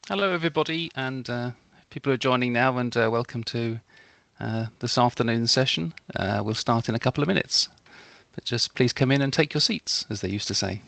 Hello, everybody, and people who are joining now, and welcome to this afternoon session. We'll start in a couple of minutes, but just please come in and take your seats, as they used to say.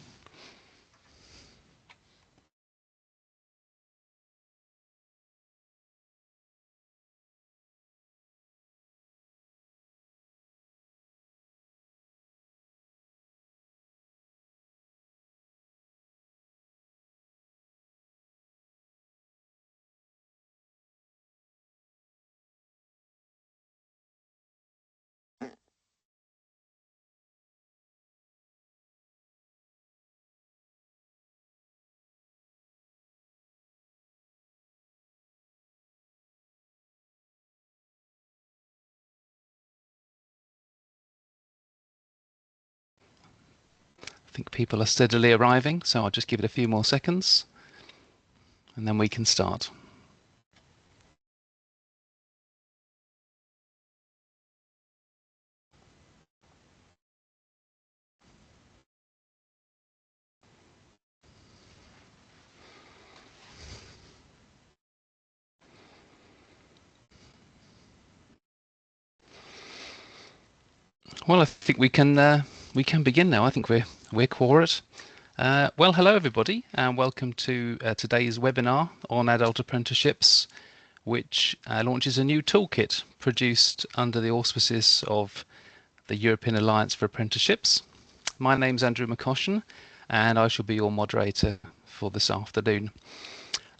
I think people are steadily arriving, so I'll just give it a few more seconds, and then we can start. Well, I think we can begin now. I think we're quorate. Well, hello everybody, and welcome to today's webinar on adult apprenticeships, which launches a new toolkit produced under the auspices of the European Alliance for Apprenticeships. My name's Andrew McCoshen, and I shall be your moderator for this afternoon.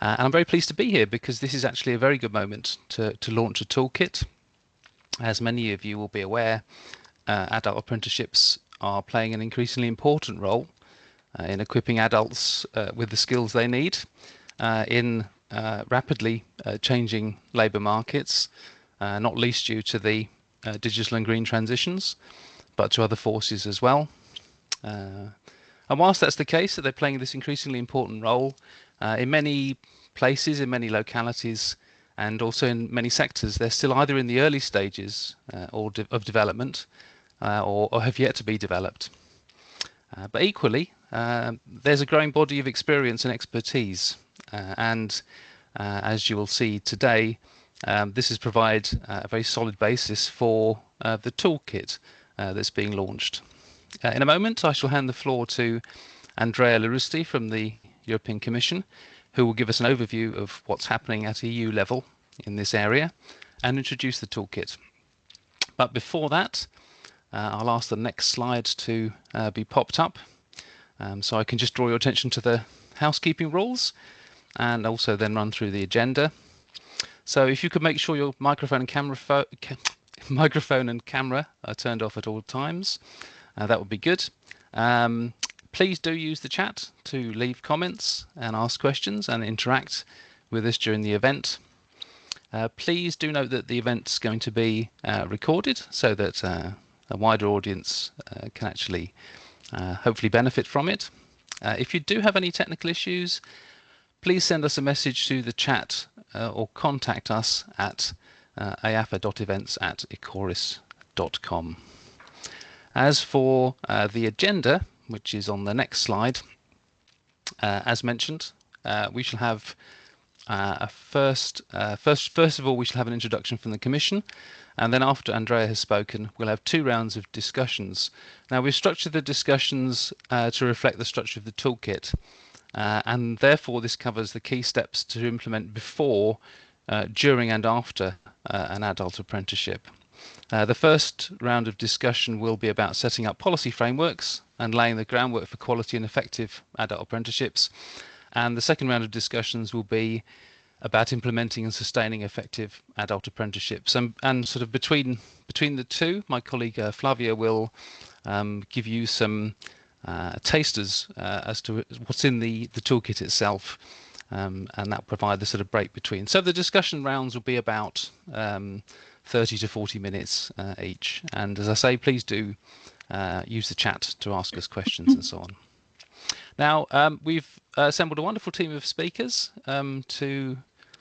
And I'm very pleased to be here because this is actually a very good moment to launch a toolkit. As many of you will be aware, adult apprenticeships are playing an increasingly important role in equipping adults with the skills they need in rapidly changing labour markets, not least due to the digital and green transitions, but to other forces as well. And whilst that's the case, that they're playing this increasingly important role in many places, in many localities, and also in many sectors, they're still either in the early stages of development or have yet to be developed. But equally, there's a growing body of experience and expertise, and as you will see today, this has provided a very solid basis for the toolkit that's being launched. In a moment, I shall hand the floor to Andrea Larusti from the European Commission, who will give us an overview of what's happening at EU level in this area and introduce the toolkit. But before that, I'll ask the next slide to be popped up, so I can just draw your attention to the housekeeping rules and also then run through the agenda. So if you could make sure your microphone and camera are turned off at all times, that would be good. Please do use the chat to leave comments and ask questions and interact with us during the event. Please do note that the event's going to be recorded so that a wider audience can actually hopefully benefit from it. If you do have any technical issues, please send us a message to the chat or contact us at eafa.events@ecoris.com. As for the agenda, which is on the next slide, as mentioned, we shall have first of all, we shall have an introduction from the Commission, and then after Andrea has spoken, we'll have 2 rounds of discussions. Now, we've structured the discussions to reflect the structure of the toolkit, and therefore this covers the key steps to implement before, during and after an adult apprenticeship. The first round of discussion will be about setting up policy frameworks and laying the groundwork for quality and effective adult apprenticeships. And the second round of discussions will be about implementing and sustaining effective adult apprenticeships. And sort of between the two, my colleague Flavia will give you some tasters as to what's in the toolkit itself, and that will provide the sort of break between. So the discussion rounds will be about 30 to 40 minutes each. And as I say, please do use the chat to ask us questions and so on. Now, we've assembled a wonderful team of speakers to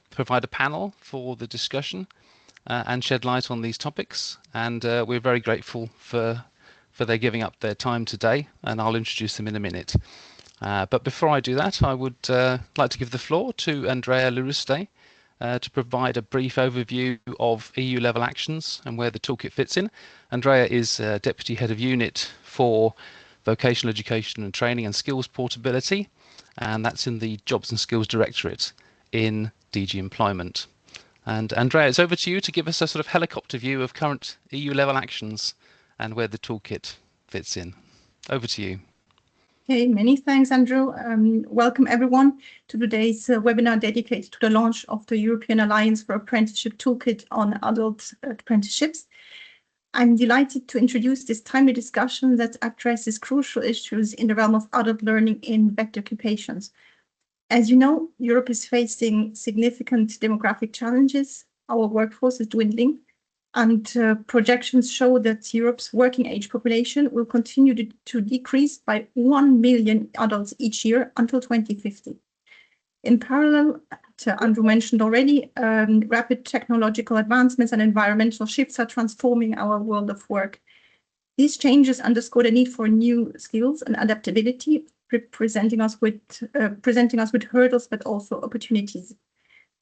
provide a panel for the discussion and shed light on these topics. And we're very grateful for their giving up their time today, and I'll introduce them in a minute. But before I do that, I would like to give the floor to Andrea Luruste to provide a brief overview of EU level actions and where the toolkit fits in. Andrea is Deputy Head of Unit for Vocational Education and Training and Skills Portability, and that's in the Jobs and Skills Directorate in DG Employment. And Andrea, it's over to you to give us a sort of helicopter view of current EU level actions and where the toolkit fits in. Over to you. Okay, many thanks, Andrew. Welcome everyone to today's webinar dedicated to the launch of the European Alliance for Apprenticeship Toolkit on adult apprenticeships. I'm delighted to introduce this timely discussion that addresses crucial issues in the realm of adult learning in better occupations. As you know, Europe is facing significant demographic challenges. Our workforce is dwindling, and projections show that Europe's working age population will continue to decrease by 1 million adults each year until 2050. In parallel, Andrew mentioned already, rapid technological advancements and environmental shifts are transforming our world of work. These changes underscore the need for new skills and adaptability, presenting us with hurdles, but also opportunities.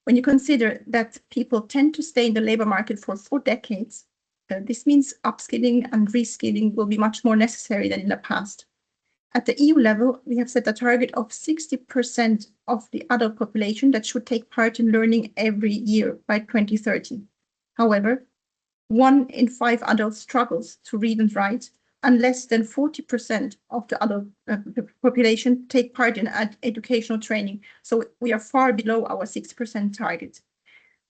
When you consider that people tend to stay in the labor market for 4 decades, this means upskilling and reskilling will be much more necessary than in the past. At the EU level, we have set a target of 60% of the adult population that should take part in learning every year by 2030. However, 1 in 5 adults struggles to read and write, and less than 40% of the adult population take part in educational training. So we are far below our 6% target.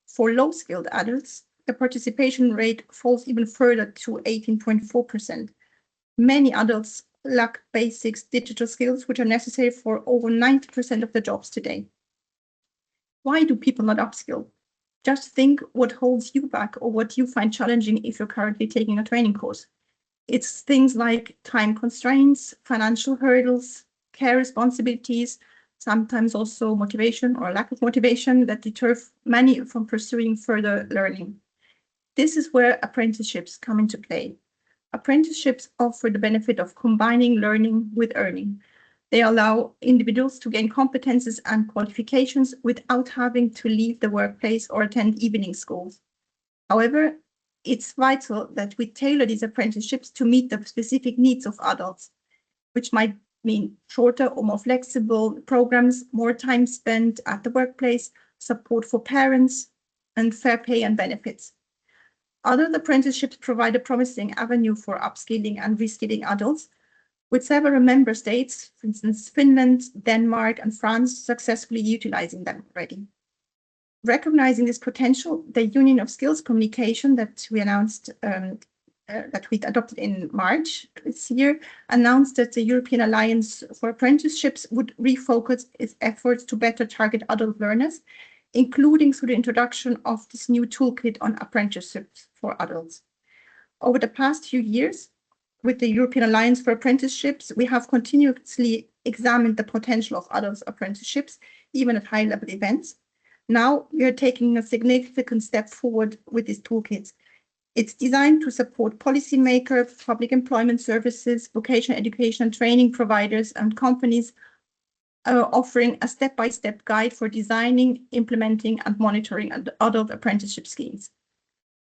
For low-skilled adults, the participation rate falls even further to 18.4%. Many adults lack basic digital skills, which are necessary for over 90% of the jobs today. Why do people not upskill? Just think what holds you back or what you find challenging if you're currently taking a training course. It's things like time constraints, financial hurdles, care responsibilities, sometimes also motivation or lack of motivation that deter many from pursuing further learning. This is where apprenticeships come into play. Apprenticeships offer the benefit of combining learning with earning. They allow individuals to gain competences and qualifications without having to leave the workplace or attend evening schools. However, it's vital that we tailor these apprenticeships to meet the specific needs of adults, which might mean shorter or more flexible programs, more time spent at the workplace, support for parents, and fair pay and benefits. Adult apprenticeships provide a promising avenue for upskilling and reskilling adults, with several member states, for instance, Finland, Denmark, and France, successfully utilizing them already. Recognizing this potential, the Union of Skills Communication that we announced, that we adopted in March this year, announced that the European Alliance for Apprenticeships would refocus its efforts to better target adult learners, including through the introduction of this new toolkit on apprenticeships for adults. Over the past few years, with the European Alliance for Apprenticeships, we have continuously examined the potential of adult apprenticeships, even at high-level events. Now we are taking a significant step forward with this toolkit. It's designed to support policymakers, public employment services, vocational education and training providers, and companies, offering a step-by-step guide for designing, implementing, and monitoring adult apprenticeship schemes.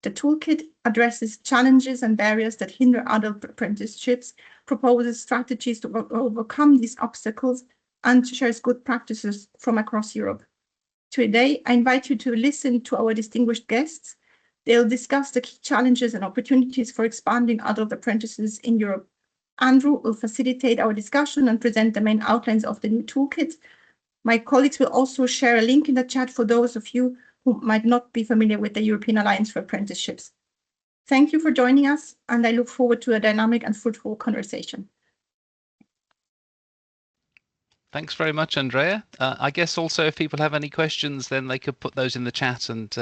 The toolkit addresses challenges and barriers that hinder adult apprenticeships, proposes strategies to overcome these obstacles, and shares good practices from across Europe. Today, I invite you to listen to our distinguished guests. They'll discuss the key challenges and opportunities for expanding adult apprentices in Europe. Andrew will facilitate our discussion and present the main outlines of the new toolkit. My colleagues will also share a link in the chat for those of you who might not be familiar with the European Alliance for Apprenticeships. Thank you for joining us, and I look forward to a dynamic and fruitful conversation. Thanks very much, Andrea. I guess also if people have any questions, then they could put those in the chat, and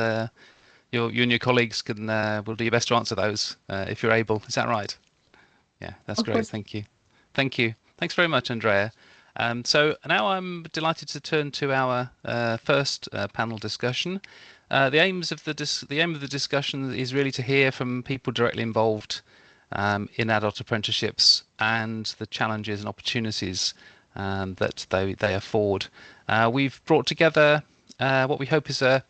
you and your colleagues can will do your best to answer those if you're able. Is that right? Yeah, that's great. Course. Thank you. Thank you. Thanks very much, Andrea. So now I'm delighted to turn to our first panel discussion. The aim of the discussion is really to hear from people directly involved in adult apprenticeships and the challenges and opportunities that they afford. We've brought together what we hope is a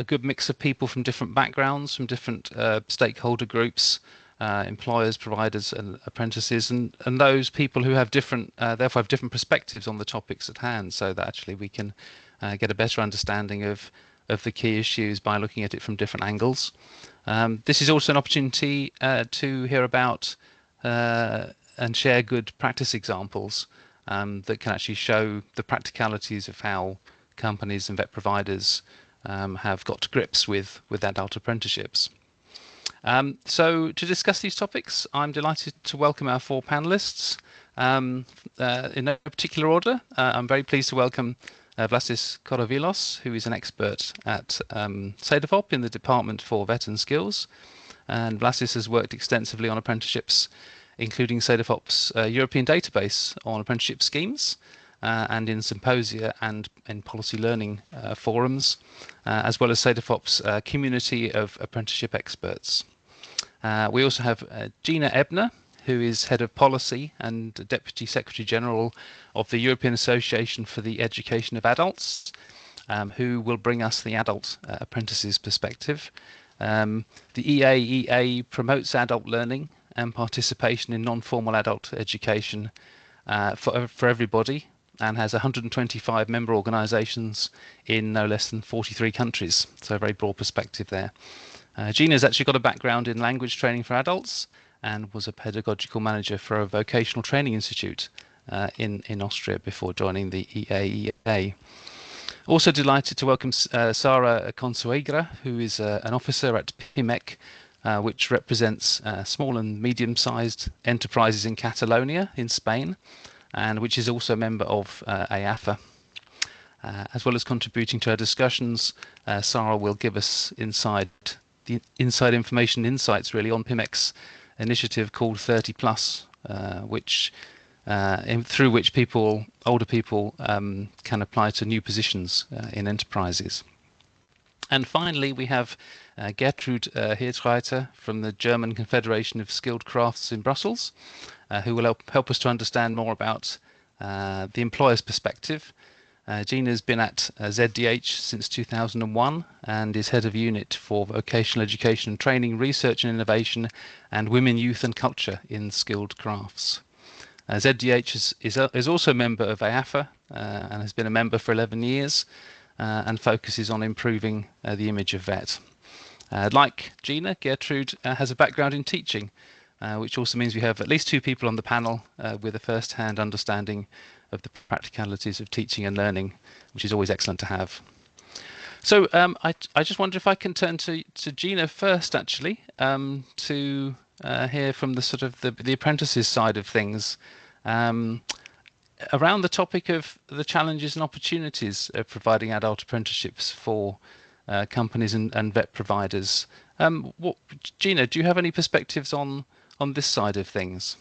good mix of people from different backgrounds, from different stakeholder groups, employers, providers, and apprentices, and those people who have therefore have different perspectives on the topics at hand, so that actually we can get a better understanding of the key issues by looking at it from different angles. This is also an opportunity to hear about and share good practice examples that can actually show the practicalities of how companies and vet providers have got to grips with adult apprenticeships. So to discuss these topics, I'm delighted to welcome our four panelists. In no particular order, I'm very pleased to welcome Vlasis Korovilos, who is an expert at CEDEFOP in the Department for Vet and Skills. And Vlasis has worked extensively on apprenticeships, including CEDEFOP's European database on apprenticeship schemes, and in symposia and in policy learning forums, as well as CEDEFOP's community of apprenticeship experts. We also have Gina Ebner, who is Head of Policy and Deputy Secretary General of the European Association for the Education of Adults, who will bring us the adult apprentices perspective. The EAEA promotes adult learning and participation in non-formal adult education for everybody, and has 125 member organisations in no less than 43 countries, so a very broad perspective there. Gina's actually got a background in language training for adults and was a pedagogical manager for a vocational training institute in Austria before joining the EAEA. Also delighted to welcome Sara Consuegra, who is an officer at PIMEC, which represents small and medium-sized enterprises in Catalonia in Spain, and which is also a member of EAfA. As well as contributing to our discussions, Sara will give us inside information, insights really, on PIMEC's initiative called 30 Plus, through which older people can apply to new positions in enterprises. And finally, we have Gertrude Hirtreiter from the German Confederation of Skilled Crafts in Brussels, who will help us to understand more about the employer's perspective. Gina's been at ZDH since 2001 and is head of unit for vocational education and training, research and innovation, and women, youth and culture in skilled crafts. ZDH is also a member of EAfA and has been a member for 11 years and focuses on improving the image of vet. Like Gina, Gertrude has a background in teaching, which also means we have at least two people on the panel with a first-hand understanding of the practicalities of teaching and learning, which is always excellent to have. So I just wonder if I can turn to Gina first, actually, to hear from the sort of the apprentices side of things, around the topic of the challenges and opportunities of providing adult apprenticeships for companies and vet providers. Gina, do you have any perspectives on this side of things?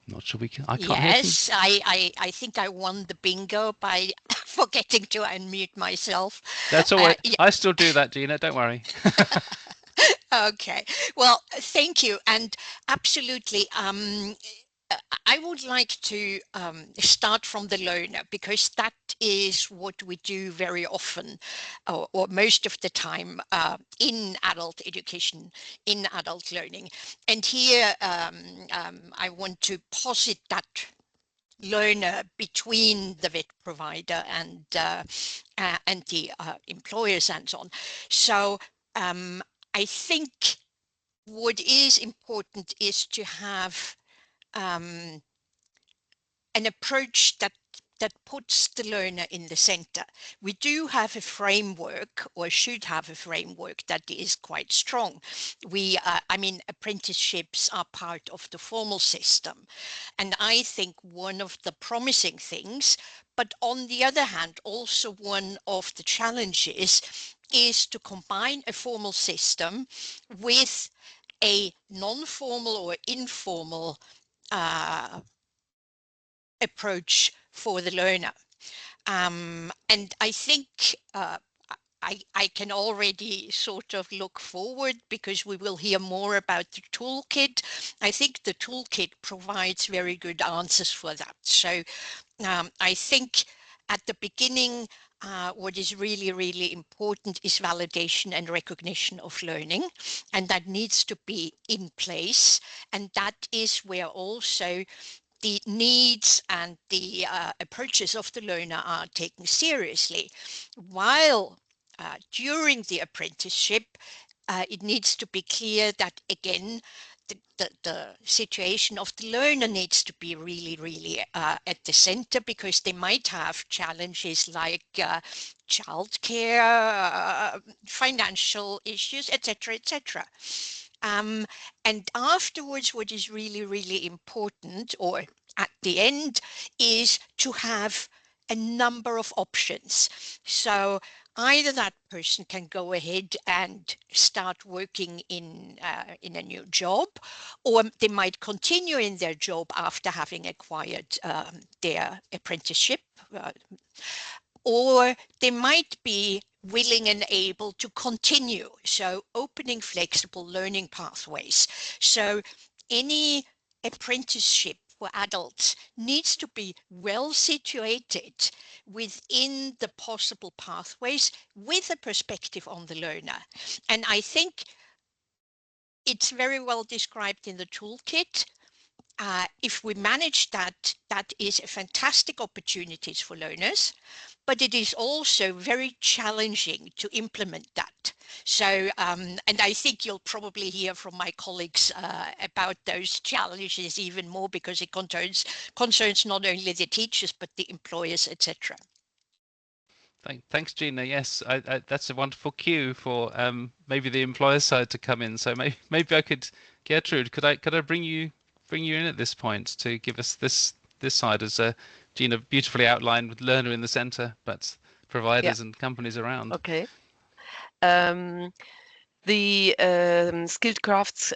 Not sure we can. I can't hear. Yes, I think I won the bingo by forgetting to unmute myself. That's all right. I still do that, Gina. Don't worry. Okay. Well, thank you. And absolutely. I would like to start from the learner, because that is what we do very often, or most of the time, in adult education, in adult learning. And here I want to posit that learner between the vet provider and the employers and so on. So I think what is important is to have an approach that puts the learner in the center. We do have a framework, or should have a framework, that is quite strong. I mean, apprenticeships are part of the formal system. And I think one of the promising things, but on the other hand, also one of the challenges, is to combine a formal system with a non-formal or informal approach for the learner. And I think I can already sort of look forward because we will hear more about the toolkit. I think the toolkit provides very good answers for that. So I think at the beginning, what is really, really important is validation and recognition of learning, and that needs to be in place. And that is where also the needs and the approaches of the learner are taken seriously. While during the apprenticeship, it needs to be clear that, again, the situation of the learner needs to be really, really at the center, because they might have challenges like childcare, financial issues, etc., etc. And afterwards, what is really, really important, or at the end, is to have a number of options. So either that person can go ahead and start working in a new job, or they might continue in their job after having acquired their apprenticeship, or they might be willing and able to continue. So opening flexible learning pathways. So any apprenticeship for adults needs to be well situated within the possible pathways with a perspective on the learner. And I think it's very well described in the toolkit. If we manage that, that is a fantastic opportunities for learners, but it is also very challenging to implement that. So, and I think you'll probably hear from my colleagues about those challenges even more, because it concerns not only the teachers, but the employers, etc. Thanks, Gina. Yes, that's a wonderful cue for maybe the employer side to come in. So maybe I could, Gertrude, could I bring you in at this point to give us this side, as Gina beautifully outlined, with learner in the center, but providers and companies around. Okay. The skilled crafts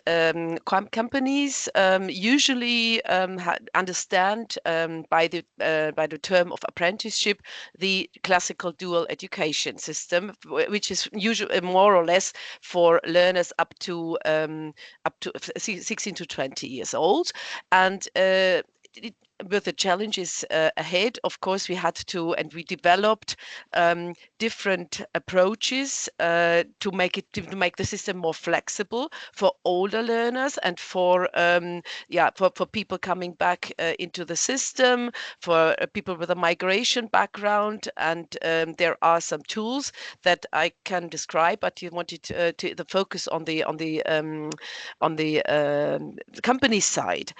companies usually understand by the term of apprenticeship the classical dual education system, which is usually more or less for learners up to 16 to 20 years old, and with the challenges ahead, of course, we had to, and we developed different approaches to make the system more flexible for older learners and for people coming back into the system, for people with a migration background, and there are some tools that I can describe, but you wanted to the focus on the company side.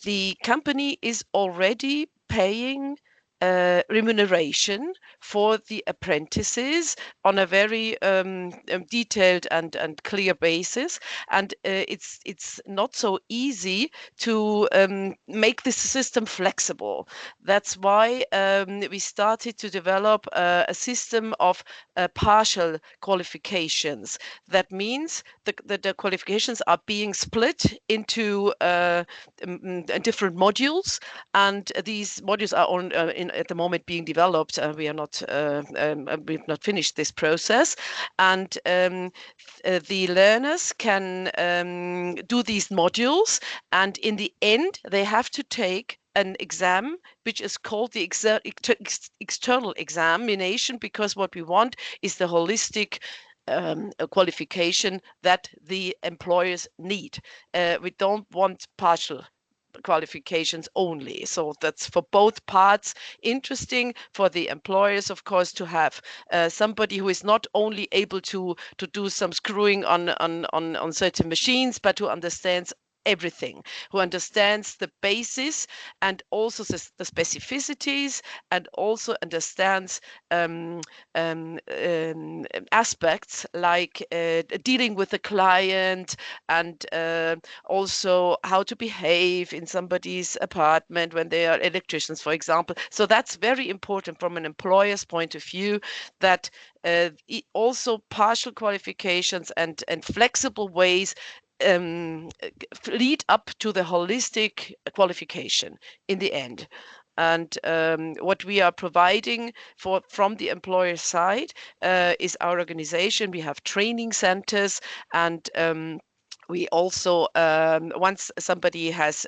The company is already paying remuneration for the apprentices on a very detailed and clear basis, and it's not so easy to make this system flexible. That's why we started to develop a system of partial qualifications. That means the qualifications are being split into different modules, and these modules are at the moment being developed. We've not finished this process, and the learners can do these modules, and in the end they have to take an exam which is called the external examination, because what we want is the holistic qualification that the employers need. We don't want partial qualifications only. So that's for both parts interesting. For the employers, of course, to have somebody who is not only able to do some screwing on certain machines, but who understands everything, who understands the basis and also the specificities, and also understands aspects like dealing with the client, and also how to behave in somebody's apartment when they are electricians, for example. So that's very important from an employer's point of view, that also partial qualifications and flexible ways lead up to the holistic qualification in the end. And what we are providing from the employer side is our organization. We have training centers, and we also, once somebody has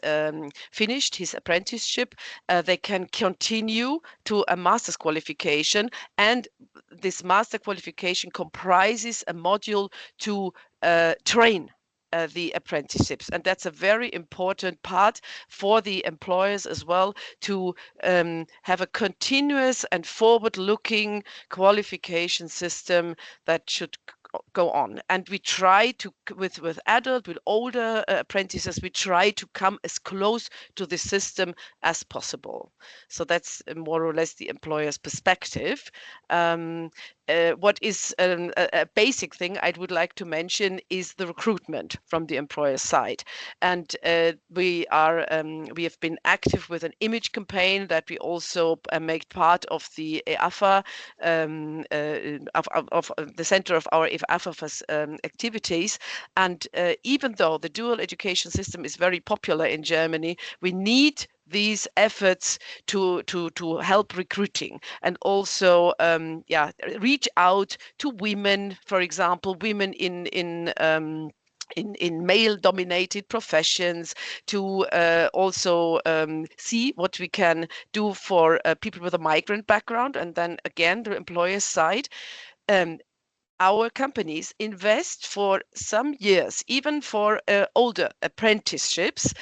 finished his apprenticeship, they can continue to a master's qualification, and this master qualification comprises a module to train the apprenticeships, and that's a very important part for the employers as well, to have a continuous and forward-looking qualification system that should go on. And we try to, with older apprentices, we try to come as close to the system as possible. So that's more or less the employer's perspective. What is a basic thing I would like to mention is the recruitment from the employer side. And we have been active with an image campaign that we also make part of the EAfA, of the center of our EAfA activities. And even though the dual education system is very popular in Germany, we need these efforts to help recruiting, and also reach out to women, for example, women in male-dominated professions, to also see what we can do for people with a migrant background. And then again, the employer side. Our companies invest for some years, even for older apprentices,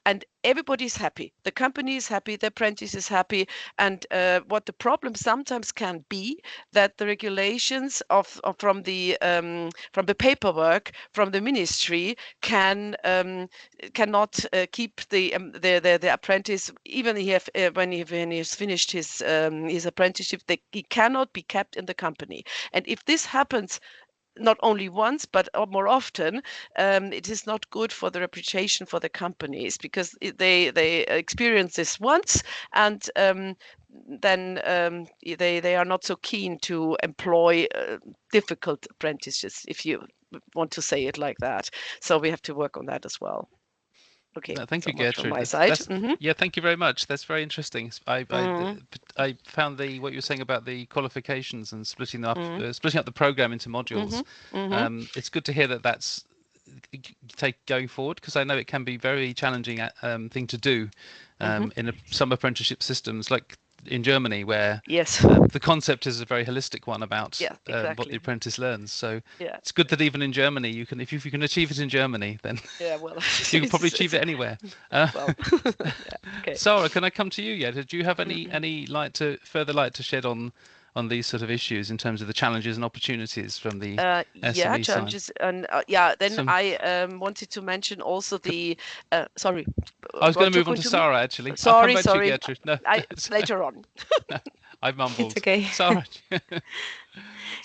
and everybody's happy. The company is happy, the apprentice is happy. And what the problem sometimes can be, that the regulations from the paperwork from the ministry cannot keep the apprentice, even when he has finished his apprenticeship, he cannot be kept in the company. And if this happens not only once, but more often, it is not good for the reputation for the companies, because they experience this once, and then they are not so keen to employ difficult apprentices, if you want to say it like that. So we have to work on that as well. Okay, No, thank so you, much from Gertrude. my side. Yeah, thank you very much. That's very interesting. I found what you were saying about the qualifications and splitting up the program into modules. It's good to hear that that's going forward, because I know it can be very challenging thing to do in some apprenticeship systems, like in Germany, where the concept is a very holistic one about what the apprentice learns. So it's good that even in Germany, you can, if you can achieve it in Germany, then you can probably achieve it anywhere. Sarah, can I come to you yet? Do you have any further light to shed on these sort of issues in terms of the challenges and opportunities from the SME challenges, side? and I wanted to mention also the sorry. I was going to move on to Sarah, actually. Sorry. I'll come back to you, Gertrude. No, later on. No, I mumbled. It's okay. Sarah.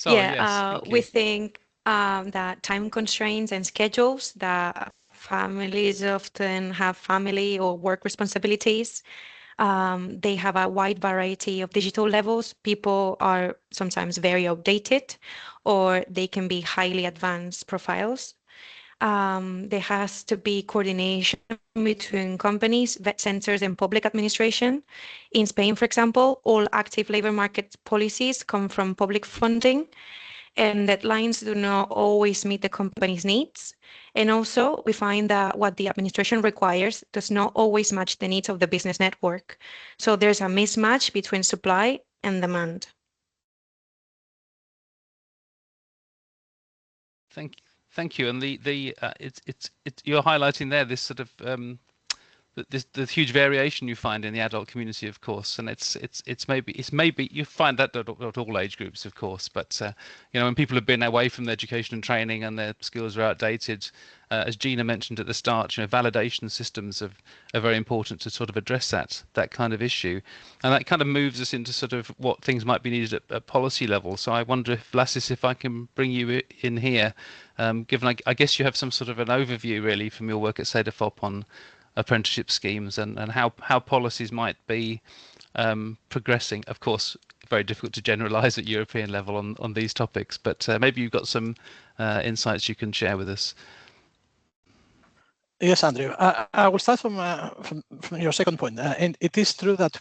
Yes, we think that time constraints and schedules, that families often have family or work responsibilities. They have a wide variety of digital levels. People are sometimes very outdated, or they can be highly advanced profiles. There has to be coordination between companies, vet centers, and public administration. In Spain, for example, all active labor market policies come from public funding, and deadlines do not always meet the company's needs. And also, we find that what the administration requires does not always match the needs of the business network. So there's a mismatch between supply and demand. Thank you. And you're highlighting there this sort of the huge variation you find in the adult community, of course, and it's maybe you find that at all age groups, of course, but when people have been away from the education and training and their skills are outdated, as Gina mentioned at the start, validation systems are very important to sort of address that kind of issue, and that kind of moves us into sort of what things might be needed at policy level. So I wonder if I can bring you in here, given I guess you have some sort of an overview really from your work at CEDEFOP on apprenticeship schemes and how policies might be progressing. Of course, very difficult to generalize at European level on these topics, but maybe you've got some insights you can share with us. Yes, Andrew. I will start from your second point. And it is true that,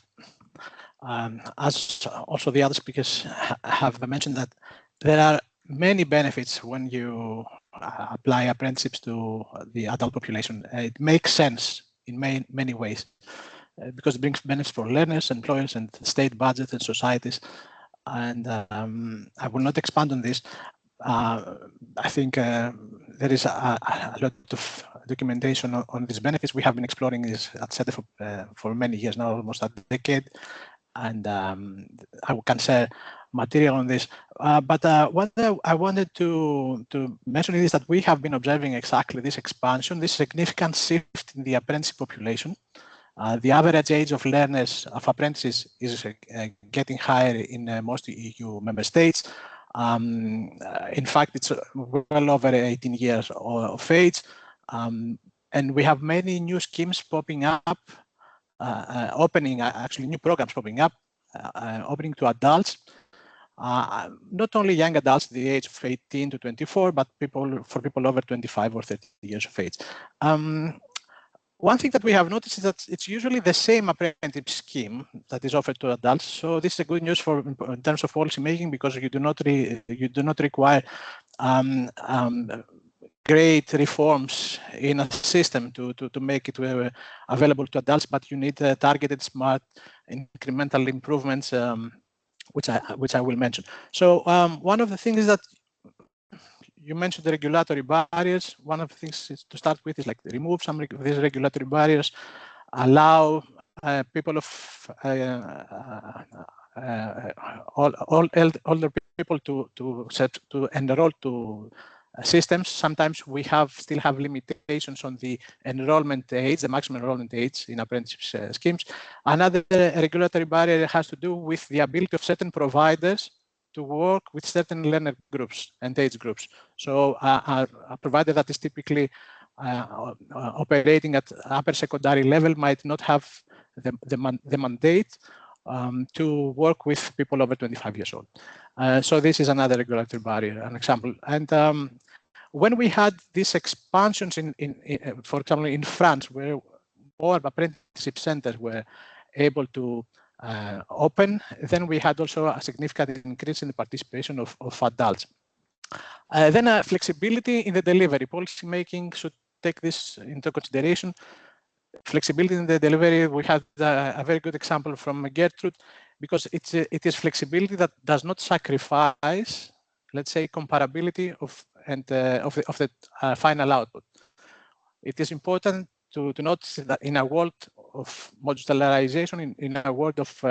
as also the other speakers have mentioned, that there are many benefits when you apply apprenticeships to the adult population. It makes sense in many ways because it brings benefits for learners, employers, and state budgets and societies. And I will not expand on this. I think there is a lot of documentation on these benefits. We have been exploring this at SETE for many years now, almost a decade, and I can share material on this. But what I wanted to mention is that we have been observing exactly this expansion, this significant shift in the apprentice population. The average age of learners, of apprentices, is getting higher in most EU member states. In fact, it's well over 18 years of age. And we have many new schemes popping up, opening, actually new programs popping up, opening to adults. Not only young adults, the age of 18 to 24, but for people over 25 or 30 years of age. One thing that we have noticed is that it's usually the same apprenticeship scheme that is offered to adults. So this is a good news in terms of policy making, because you do not require great reforms in a system to make it available to adults, but you need targeted, smart, incremental improvements, which I will mention. So one of the things is that you mentioned the regulatory barriers. One of the things to start with is like remove some of these regulatory barriers, allow people of older people to enroll to systems. Sometimes we still have limitations on the enrollment age, the maximum enrollment age in apprenticeship schemes. Another regulatory barrier has to do with the ability of certain providers to work with certain learner groups and age groups. So a provider that is typically operating at upper secondary level might not have the mandate to work with people over 25 years old. So this is another regulatory barrier, an example. And when we had these expansions for example, in France, where more apprenticeship centers were able to open, then we had also a significant increase in the participation of adults. Then flexibility in the delivery. Policy making should take this into consideration. Flexibility in the delivery, we had a very good example from Gertrude, because it is flexibility that does not sacrifice, let's say, comparability of the final output. It is important to note that in a world of modularization, in a world of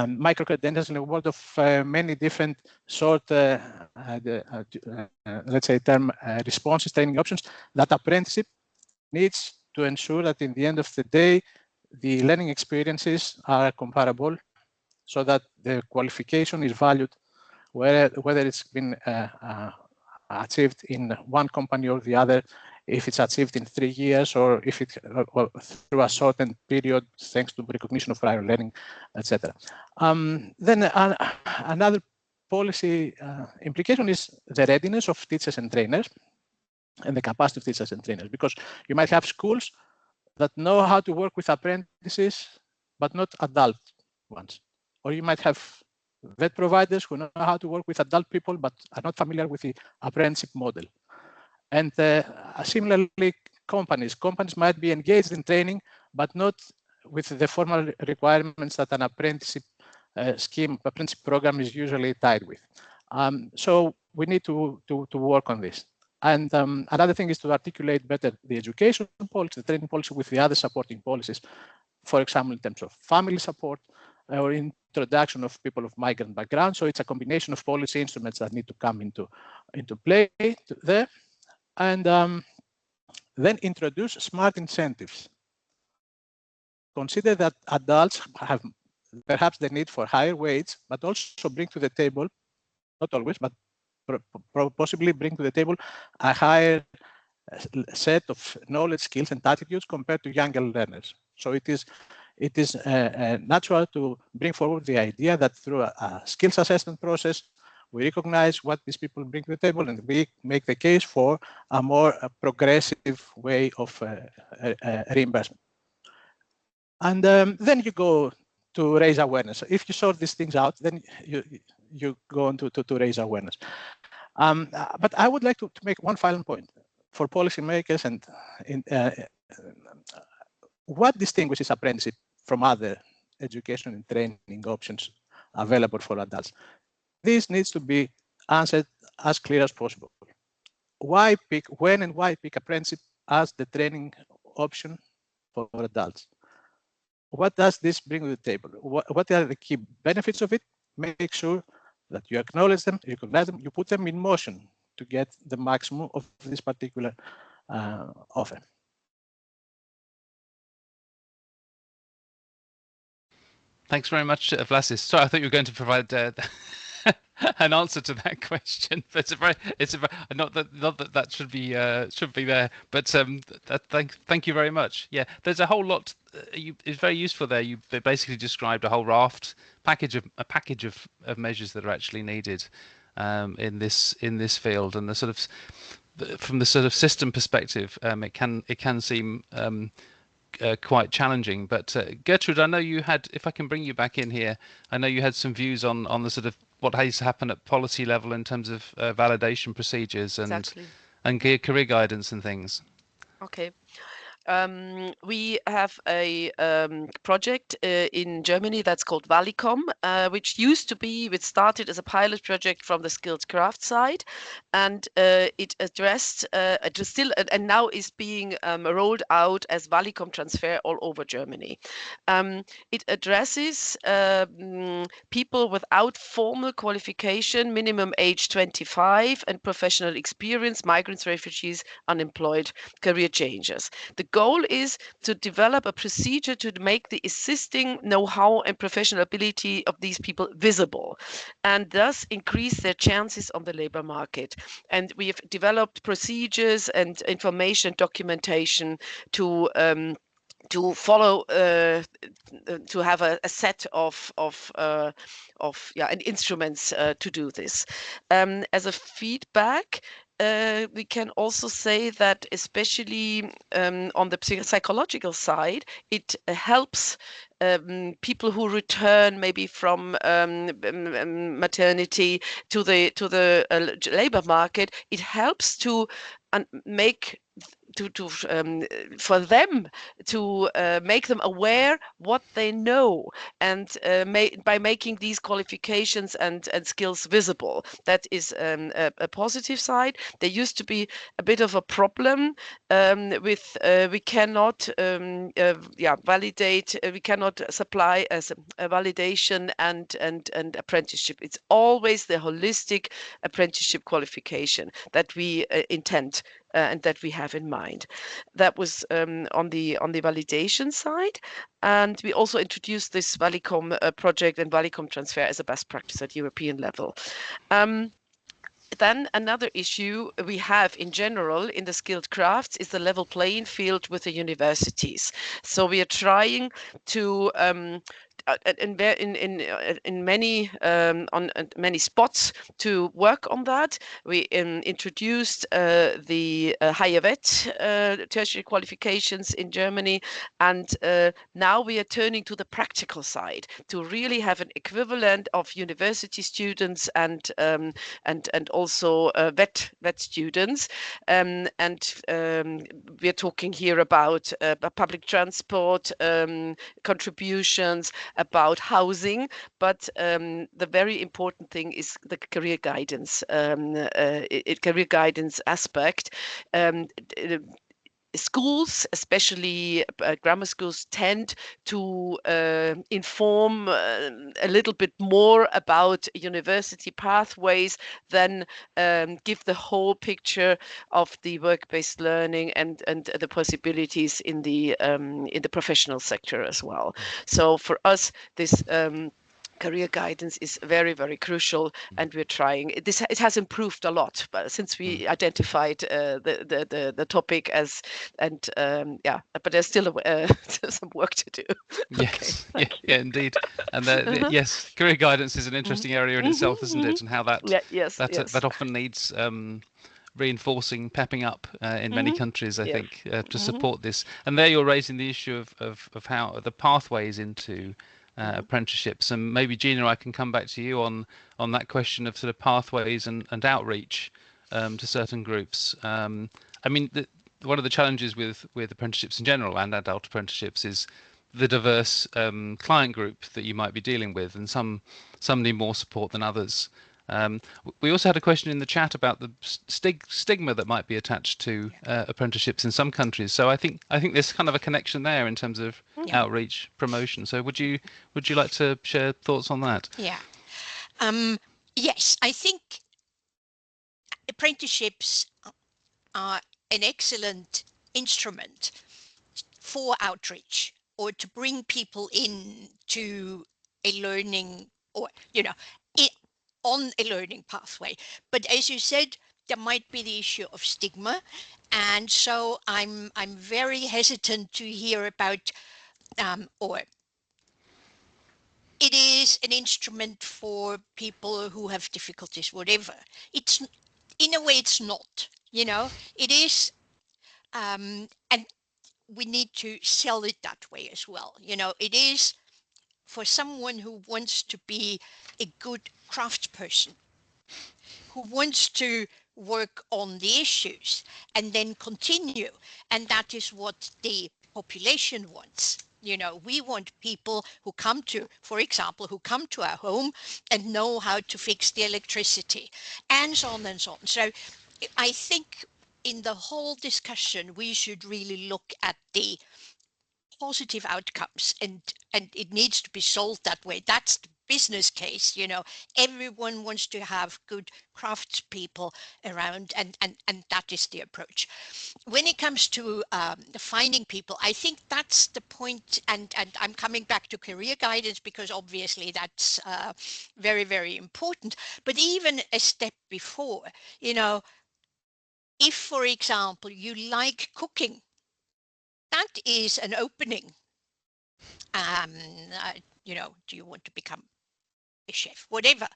micro-credentials, in a world of many different let's say, term responses, training options, that apprenticeship needs to ensure that in the end of the day, the learning experiences are comparable, so that the qualification is valued, whether it's been achieved in one company or the other, if it's achieved in 3 years, or if it's through a shortened period thanks to recognition of prior learning, etc. Then another policy implication is the readiness of teachers and trainers, and the capacity of teachers and trainers, because you might have schools that know how to work with apprentices, but not adult ones. Or you might have vet providers who know how to work with adult people, but are not familiar with the apprenticeship model. And similarly, companies might be engaged in training, but not with the formal requirements that an apprenticeship apprenticeship program is usually tied with. So we need to work on this. And another thing is to articulate better the education policy, the training policy, with the other supporting policies. For example, in terms of family support or introduction of people of migrant background. So it's a combination of policy instruments that need to come into play there. And then introduce smart incentives. Consider that adults have perhaps the need for higher wage, but also bring to the table, not always, but possibly bring to the table a higher set of knowledge, skills, and attitudes compared to younger learners. So it is natural to bring forward the idea that through a skills assessment process, We recognize what these people bring to the table, and we make the case for a more progressive way of reimbursement. And then you go to raise awareness. If you sort these things out, then you go on to raise awareness. But I would like to make one final point for policymakers and what distinguishes apprenticeship from other education and training options available for adults. This needs to be answered as clear as possible. Why pick, when and why pick apprenticeship as the training option for adults? What does this bring to the table? What are the key benefits of it? Make sure that you acknowledge them, you recognize them, you put them in motion to get the maximum of this particular offer. Thanks very much, Vlasis. Sorry, I thought you were going to provide an answer to that question. But it's a very, not that should be there. But thank you very much. Yeah, there's a whole lot. It's very useful there. You basically described a whole package of measures that are actually needed in this field, and the sort of from the sort of system perspective, it can seem quite challenging. But Gertrude, I know you had, if I can bring you back in here, I know you had some views on the sort of what has to happen at policy level in terms of validation procedures and Exactly. and career guidance and things. Okay. We have a project in Germany that's called Valicom, which started as a pilot project from the skilled craft side, and it addressed, and now is being rolled out as Valicom transfer all over Germany. It addresses people without formal qualification, minimum age 25, and professional experience, migrants, refugees, unemployed, career changers. The goal is to develop a procedure to make the existing know-how and professional ability of these people visible, and thus increase their chances on the labor market. And we have developed procedures and information documentation to follow, to have a set of and instruments to do this. As a feedback, we can also say that especially on the psychological side, it helps people who return maybe from maternity to the labor market. It helps to make for them to make them aware what they know, and by making these qualifications and skills visible. That is a positive side. There used to be a bit of a problem with we cannot validate, we cannot supply as a validation and apprenticeship. It's always the holistic apprenticeship qualification that we intend and that we have in mind. That was on the validation side, and we also introduced this Valicom project and Valicom transfer as a best practice at European level. Then another issue we have in general in the skilled crafts is the level playing field with the universities. So we are trying to in many on many spots to work on that. We introduced the higher vet tertiary qualifications in Germany, and now we are turning to the practical side to really have an equivalent of university students and also vet students, and we are talking here about public transport contributions, about housing, but the very important thing is the career guidance, career guidance aspect. Schools, especially grammar schools, tend to inform a little bit more about university pathways than give the whole picture of the work-based learning and the possibilities in the professional sector as well. So for us, this career guidance is very, very crucial, and we're trying. It has improved a lot, but since we identified the topic as, and yeah, but there's still some work to do. Yes, Okay, yeah, indeed. And yes, career guidance is an interesting area in itself, isn't it? And how that yes. that often needs reinforcing, pepping up in many countries, I think, to support this. And there you're raising the issue of how the pathways into apprenticeships. And maybe Gina, I can come back to you on that question of sort of pathways and outreach to certain groups. I mean, one of the challenges with apprenticeships in general and adult apprenticeships is the diverse client group that you might be dealing with, and some need more support than others. We also had a question in the chat about the stigma that might be attached to apprenticeships in some countries. So I think there's kind of a connection there in terms of outreach, promotion. So would you like to share thoughts on that? Yeah. Yes, I think apprenticeships are an excellent instrument for outreach, or to bring people in to a learning, or on a learning pathway. But as you said, there might be the issue of stigma, and so I'm very hesitant to hear about or it is an instrument for people who have difficulties, whatever. It's, in a way, it's not, it is, and we need to sell it that way as well. It is for someone who wants to be a good craftsperson, who wants to work on the issues and then continue. And that is what the population wants. We want people who come to, for example, who come to our home and know how to fix the electricity, and so on and so on. So I think in the whole discussion, we should really look at the positive outcomes, and it needs to be sold that way. That's the business case. Everyone wants to have good craftspeople around, and that is the approach. When it comes to finding people, I think that's the point, and I'm coming back to career guidance because obviously that's very, very important. But even a step before, if, for example, you like cooking, that is an opening. Do you want to become a chef, whatever?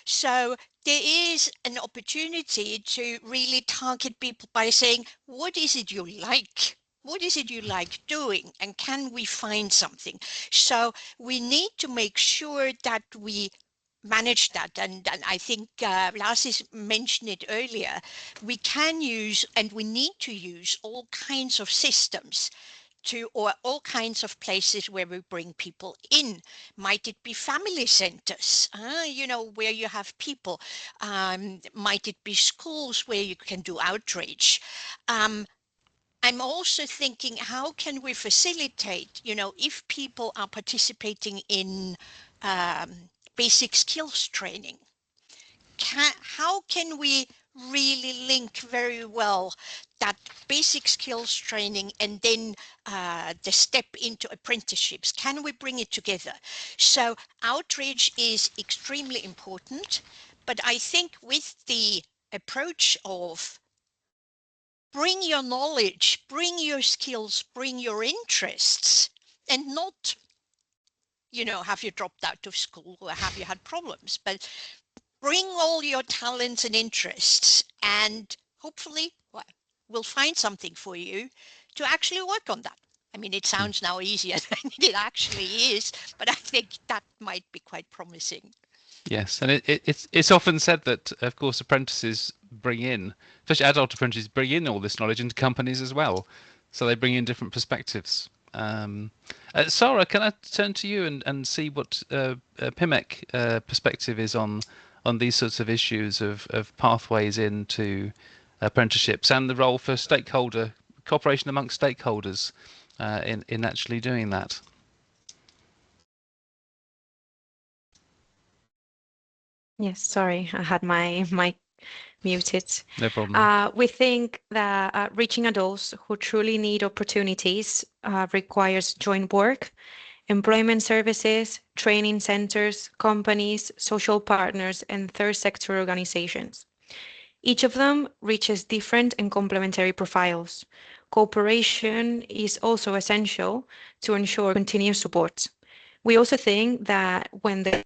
So there is an opportunity to really target people by saying, what is it you like? What is it you like doing? And can we find something? So we need to make sure that we manage that. And I think Lars mentioned it earlier. We can use, and we need to use, all kinds of systems or all kinds of places where we bring people in. Might it be family centers, where you have people? Might it be schools where you can do outreach? I'm also thinking, how can we facilitate, if people are participating in basic skills training? How can we really link very well that basic skills training and then the step into apprenticeships? Can we bring it together? So outreach is extremely important, but I think with the approach of bring your knowledge, bring your skills, bring your interests, and not, have you dropped out of school or have you had problems, but bring all your talents and interests, and hopefully we'll find something for you to actually work on that. I mean, it sounds now easier than it actually is, but I think that might be quite promising. Yes, and it's often said that, of course, apprentices bring in, especially adult apprentices, bring in all this knowledge into companies as well. So they bring in different perspectives. Sarah, can I turn to you and see what PIMEC perspective is on these sorts of issues of pathways into apprenticeships and the role for stakeholder cooperation amongst stakeholders in actually doing that? Yes, sorry, I had my mic muted. No problem. We think that reaching adults who truly need opportunities requires joint work employment services, training centers, companies, social partners, and third sector organizations. Each of them reaches different and complementary profiles. Cooperation is also essential to ensure continuous support. We also think that when the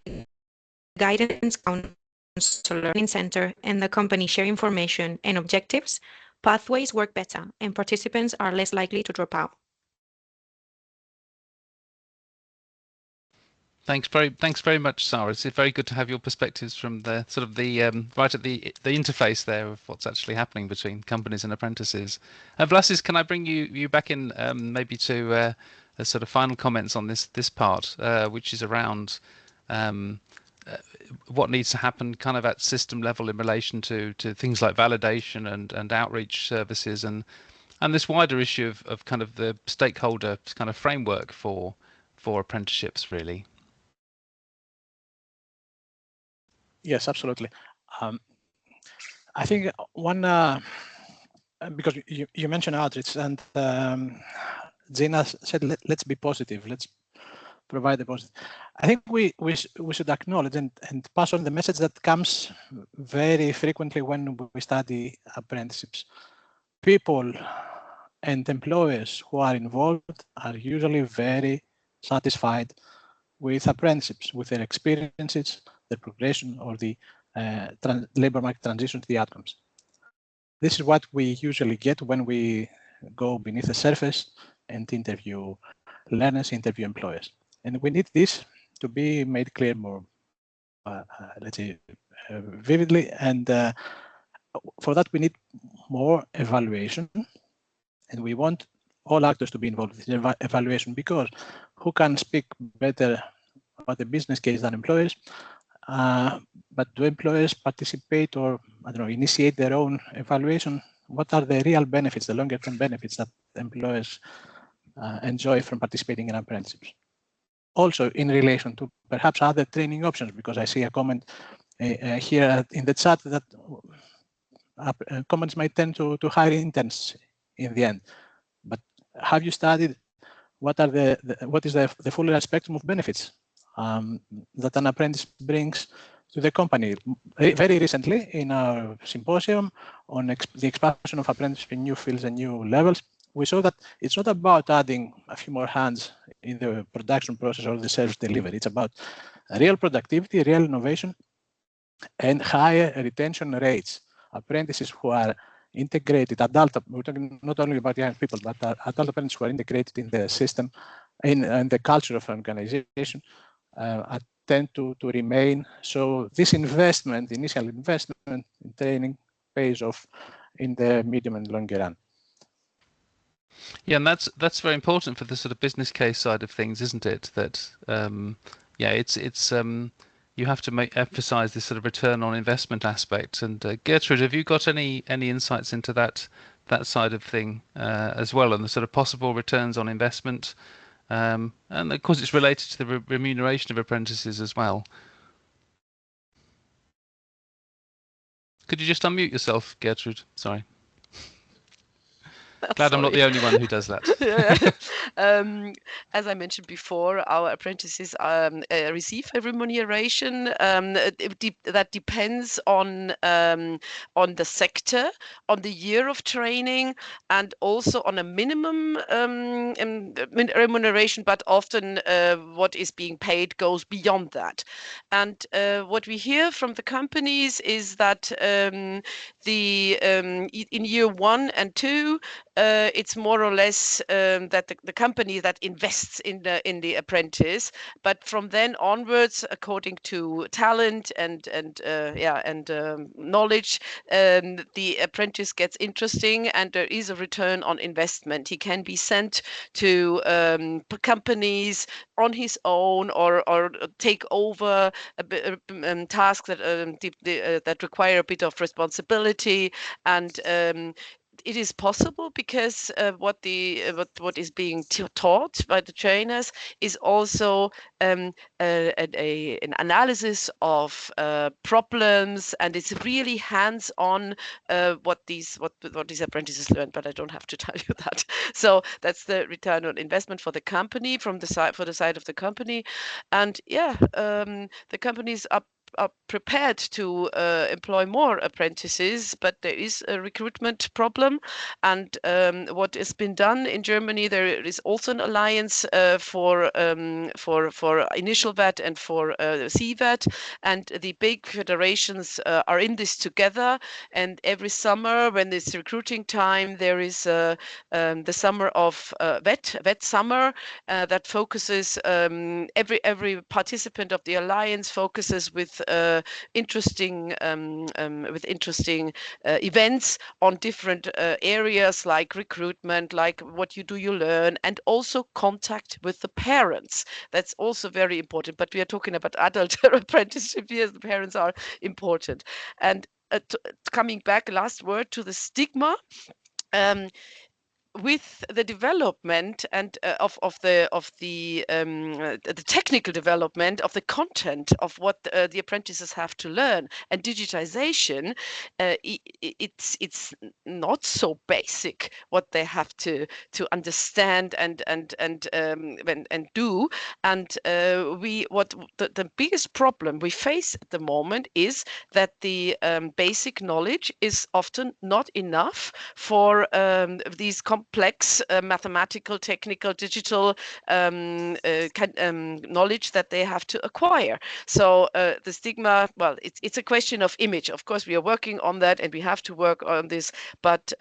guidance counselor, learning center, and the company share information and objectives, pathways work better and participants are less likely to drop out. Thanks very much, Sarah. It's very good to have your perspectives from the sort of the right at the interface there of what's actually happening between companies and apprentices. Vlasis, can I bring you back in maybe to sort of final comments on this part, which is around what needs to happen kind of at system level in relation to things like validation and outreach services and this wider issue of kind of the stakeholder kind of framework for apprenticeships, really. Yes, absolutely. I think one, because you mentioned outreach, and Gina said, let's be positive, let's provide the positive. I think we should acknowledge and pass on the message that comes very frequently when we study apprenticeships. People and employers who are involved are usually very satisfied with apprenticeships, with their experiences, the progression, or the labor market transition to the outcomes. This is what we usually get when we go beneath the surface and interview learners, interview employers. And we need this to be made clear more, let's say, vividly. And for that, we need more evaluation. And we want all actors to be involved in evaluation, because who can speak better about the business case than employers? But do employers participate or, I don't know, initiate their own evaluation? What are the real benefits, the longer term benefits that employers enjoy from participating in apprenticeships? Also in relation to perhaps other training options, because I see a comment here in the chat that comments might tend to hire interns in the end. But have you studied what is the full spectrum of benefits that an apprentice brings to the company? Very recently, in our symposium on the expansion of apprenticeship in new fields and new levels, we saw that it's not about adding a few more hands in the production process or the service delivery. It's about real productivity, real innovation, and higher retention rates. Apprentices who are integrated, we're talking not only about young people, but adult apprentices who are integrated in the system, in the culture of an organization, tend to remain. So this investment, initial investment in training, pays off in the medium and longer run. Yeah, and that's very important for the sort of business case side of things, isn't it? That yeah, it's you have to emphasize this sort of return on investment aspect. And Gertrude, have you got any insights into that side of thing as well, and the sort of possible returns on investment? And of course, it's related to the remuneration of apprentices as well. Could you just unmute yourself, Gertrude? Sorry. Glad I'm not the only one who does that. As I mentioned before, our apprentices receive a remuneration that depends on the sector, on the year of training, and also on a minimum remuneration. But often, what is being paid goes beyond that. And what we hear from the companies is that in year 1 and 2. It's more or less that the company that invests in the apprentice, but from then onwards, according to talent and knowledge, the apprentice gets interesting, and there is a return on investment. He can be sent to companies on his own, or take over tasks that require a bit of responsibility, and it is possible because what is being taught by the trainers is also an analysis of problems, and it's really hands-on what these apprentices learn. But I don't have to tell you that. So that's the return on investment for the company for the side of the company, and yeah, the companies are prepared to employ more apprentices, but there is a recruitment problem. And what has been done in Germany, there is also an alliance for initial VAT and for CVAT, and the big federations are in this together. And every summer, when it's recruiting time, there is the summer of VAT summer that focuses every participant of the alliance focuses with interesting events on different areas like recruitment, like what you learn, and also contact with the parents. That's also very important. But we are talking about adult apprenticeship here. The parents are important. And coming back, last word to the stigma. With the development and of the technical development of the content of what the apprentices have to learn, and digitization, it's not so basic what they have to understand and do. And the biggest problem we face at the moment is that the basic knowledge is often not enough for these complex mathematical, technical, digital knowledge that they have to acquire. So the stigma, well, it's a question of image. Of course, we are working on that, and we have to work on this, but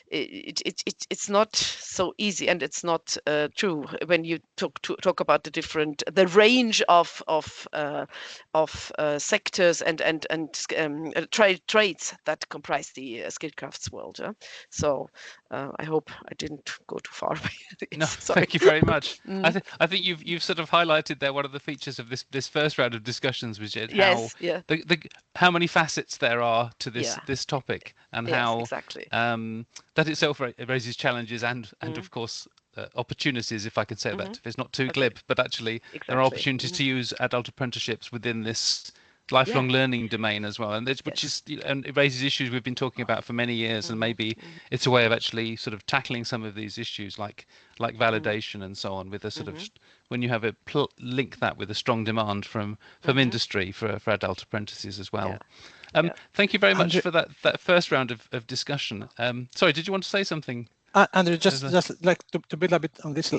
it's not so easy, and it's not true when you talk about the range of sectors and trades that comprise the skilled crafts world. So I hope I didn't go too far away. No, Sorry. thank you very much. I think you've sort of highlighted there one of the features of this first round of discussions, which is how many facets there are to this topic, and how exactly. That itself raises challenges and of course opportunities, if I can say that, if it's not too glib, but actually there are opportunities to use adult apprenticeships within this lifelong learning domain as well, and which is, and it raises issues we've been talking about for many years, and maybe it's a way of actually sort of tackling some of these issues like validation and so on, with a sort of, when you have a link that with a strong demand from industry for adult apprentices as well. Thank you very much for that first round of discussion. Sorry, did you want to say something? Andrew, just like to build a bit on this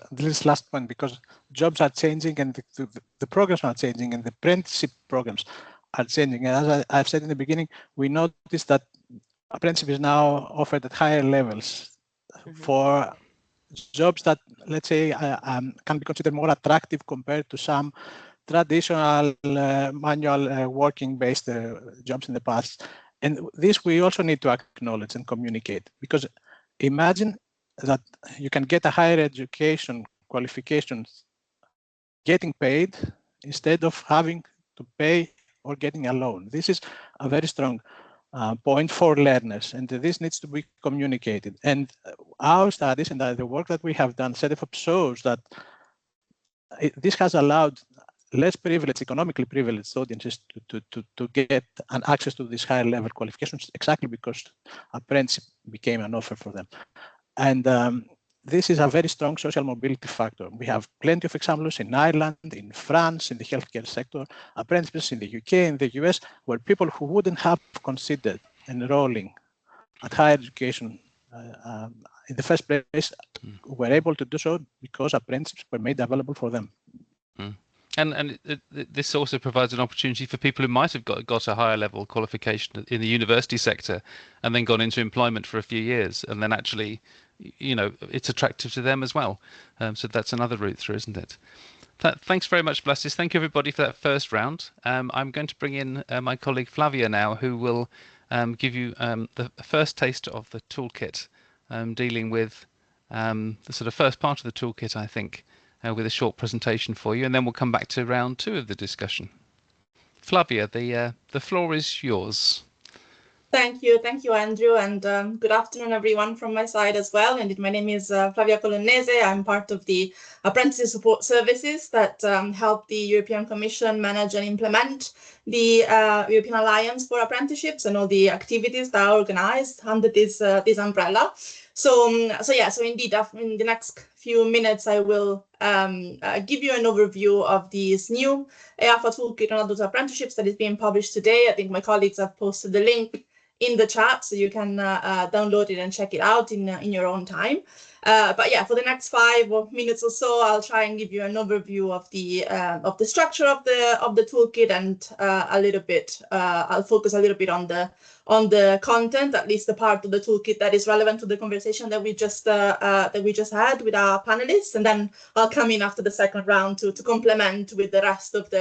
last point, because jobs are changing and the programs are changing and the apprenticeship programs are changing. And as I've said in the beginning, we noticed that apprenticeship is now offered at higher levels for jobs that, let's say, can be considered more attractive compared to some traditional manual working-based jobs in the past. And this we also need to acknowledge and communicate, because imagine that you can get a higher education qualifications getting paid instead of having to pay or getting a loan. This is a very strong point for learners, and this needs to be communicated. And our studies and the work that we have done, CEDEFOP, shows that this has allowed less privileged, economically privileged audiences to get an access to these higher level qualifications, exactly because apprenticeship became an offer for them. And this is a very strong social mobility factor. We have plenty of examples in Ireland, in France, in the healthcare sector, apprenticeships in the UK, in the US, where people who wouldn't have considered enrolling at higher education in the first place were able to do so because apprenticeships were made available for them. And this also provides an opportunity for people who might have got a higher level qualification in the university sector and then gone into employment for a few years, and then actually, it's attractive to them as well. So that's another route through, isn't it? Thanks very much, Blasis. Thank you, everybody, for that first round. I'm going to bring in my colleague Flavia now, who will give you the first taste of the toolkit, dealing with the sort of first part of the toolkit, I think. With a short presentation for you, and then we'll come back to round 2 of the discussion. Flavia, the floor is yours. Thank you, Andrew, and good afternoon, everyone, from my side as well. And my name is Flavia Colonnese. I'm part of the Apprentices Support Services that help the European Commission manage and implement the European Alliance for Apprenticeships and all the activities that are organized under this umbrella. So indeed, in the next few minutes, I will give you an overview of this new EAfA Toolkit on adult apprenticeships that is being published today. I think my colleagues have posted the link in the chat, so you can download it and check it out in your own time. But yeah, for the next 5 minutes or so, I'll try and give you an overview of the structure of the toolkit, and a little bit. I'll focus a little bit on the content, at least the part of the toolkit that is relevant to the conversation that we just had with our panelists, and then I'll come in after the second round to complement with the rest of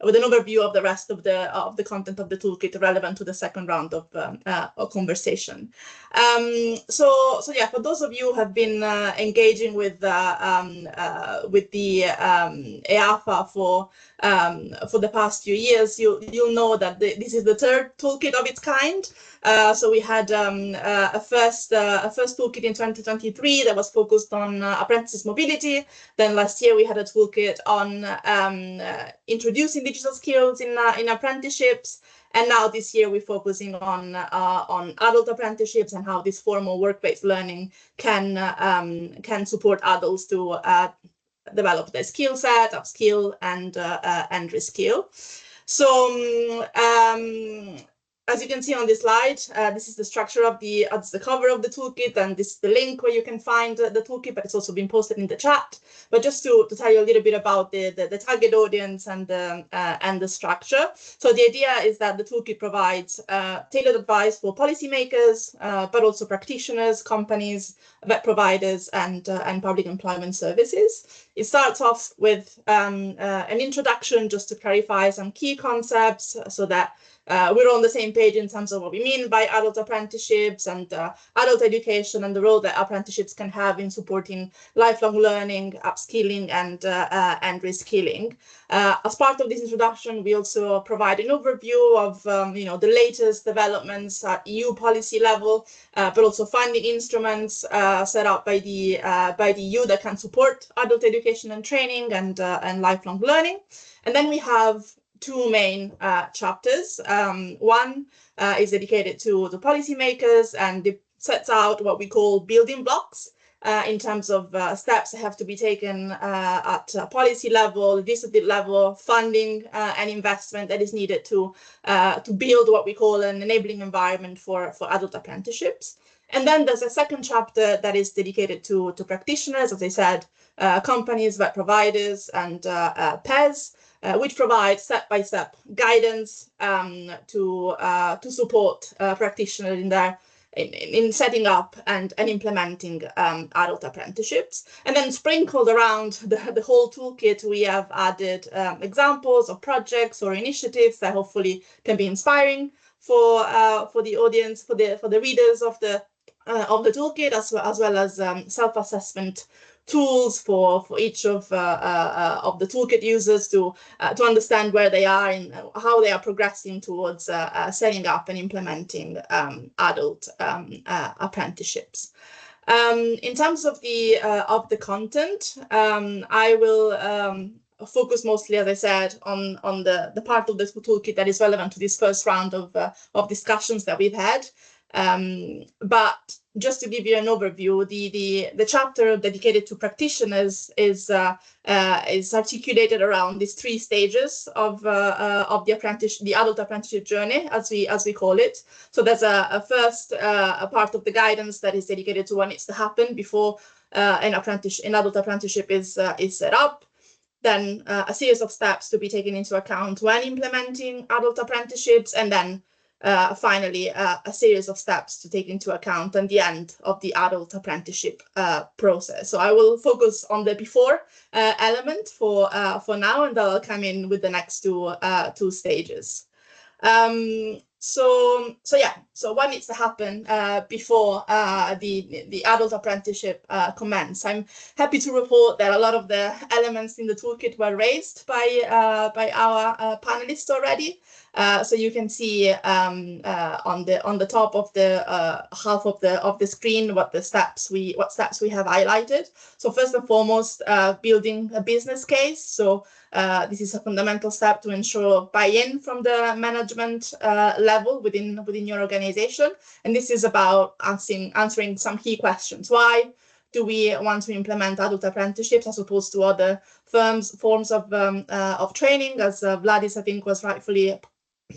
with an overview of the rest of the content of the toolkit relevant to the second round of conversation. So yeah, for those of you who have been engaging with the EAfA for the past few years, you'll know that this is the third toolkit of its kind. So we had a first toolkit in 2023 that was focused on apprentices mobility. Then last year we had a toolkit on introducing digital skills in apprenticeships. And now this year we're focusing on adult apprenticeships and how this formal work-based learning can support adults to develop their skill set, upskill, and reskill. So as you can see on this slide, this is the structure of the cover of the toolkit, and this is the link where you can find the toolkit, but it's also been posted in the chat. But just to tell you a little bit about the target audience and the structure. So the idea is that the toolkit provides tailored advice for policymakers, but also practitioners, companies, vet providers, and public employment services. It starts off with an introduction just to clarify some key concepts so that we're on the same page in terms of what we mean by adult apprenticeships and adult education and the role that apprenticeships can have in supporting lifelong learning, upskilling, and reskilling. As part of this introduction, we also provide an overview of the latest developments at EU policy level, but also funding instruments set up by the EU that can support adult education and training and lifelong learning. And then we have 2 main chapters. One is dedicated to the policymakers, and it sets out what we call building blocks in terms of steps that have to be taken at policy level, legislative level, funding and investment that is needed to build what we call an enabling environment for adult apprenticeships. And then there's a second chapter that is dedicated to practitioners, as I said, companies, vet providers, and PES, which provide step-by-step guidance to support practitioners in setting up and implementing adult apprenticeships. And then sprinkled around the whole toolkit, we have added examples of projects or initiatives that hopefully can be inspiring for the audience, for the readers of the toolkit, as well as self-assessment tools for each of the toolkit users to understand where they are and how they are progressing towards setting up and implementing adult apprenticeships. In terms of the content, I will focus mostly, as I said, on the part of this toolkit that is relevant to this first round of discussions that we've had. But just to give you an overview, the chapter dedicated to practitioners is articulated around these 3 stages of the adult apprenticeship journey, as we call it. So there's a first part of the guidance that is dedicated to what needs to happen before an adult apprenticeship is set up. Then a series of steps to be taken into account when implementing adult apprenticeships, and then finally, a series of steps to take into account at the end of the adult apprenticeship process. So I will focus on the before element for now, and I'll come in with the next two stages. So what needs to happen before the adult apprenticeship commence? I'm happy to report that a lot of the elements in the toolkit were raised by our panelists already. So you can see on the top of the half of the screen what steps we have highlighted. So first and foremost, building a business case. So this is a fundamental step to ensure buy-in from the management level within your organization, and this is about answering some key questions. Why do we want to implement adult apprenticeships as opposed to other forms of training, as Vladis, I think, was rightfully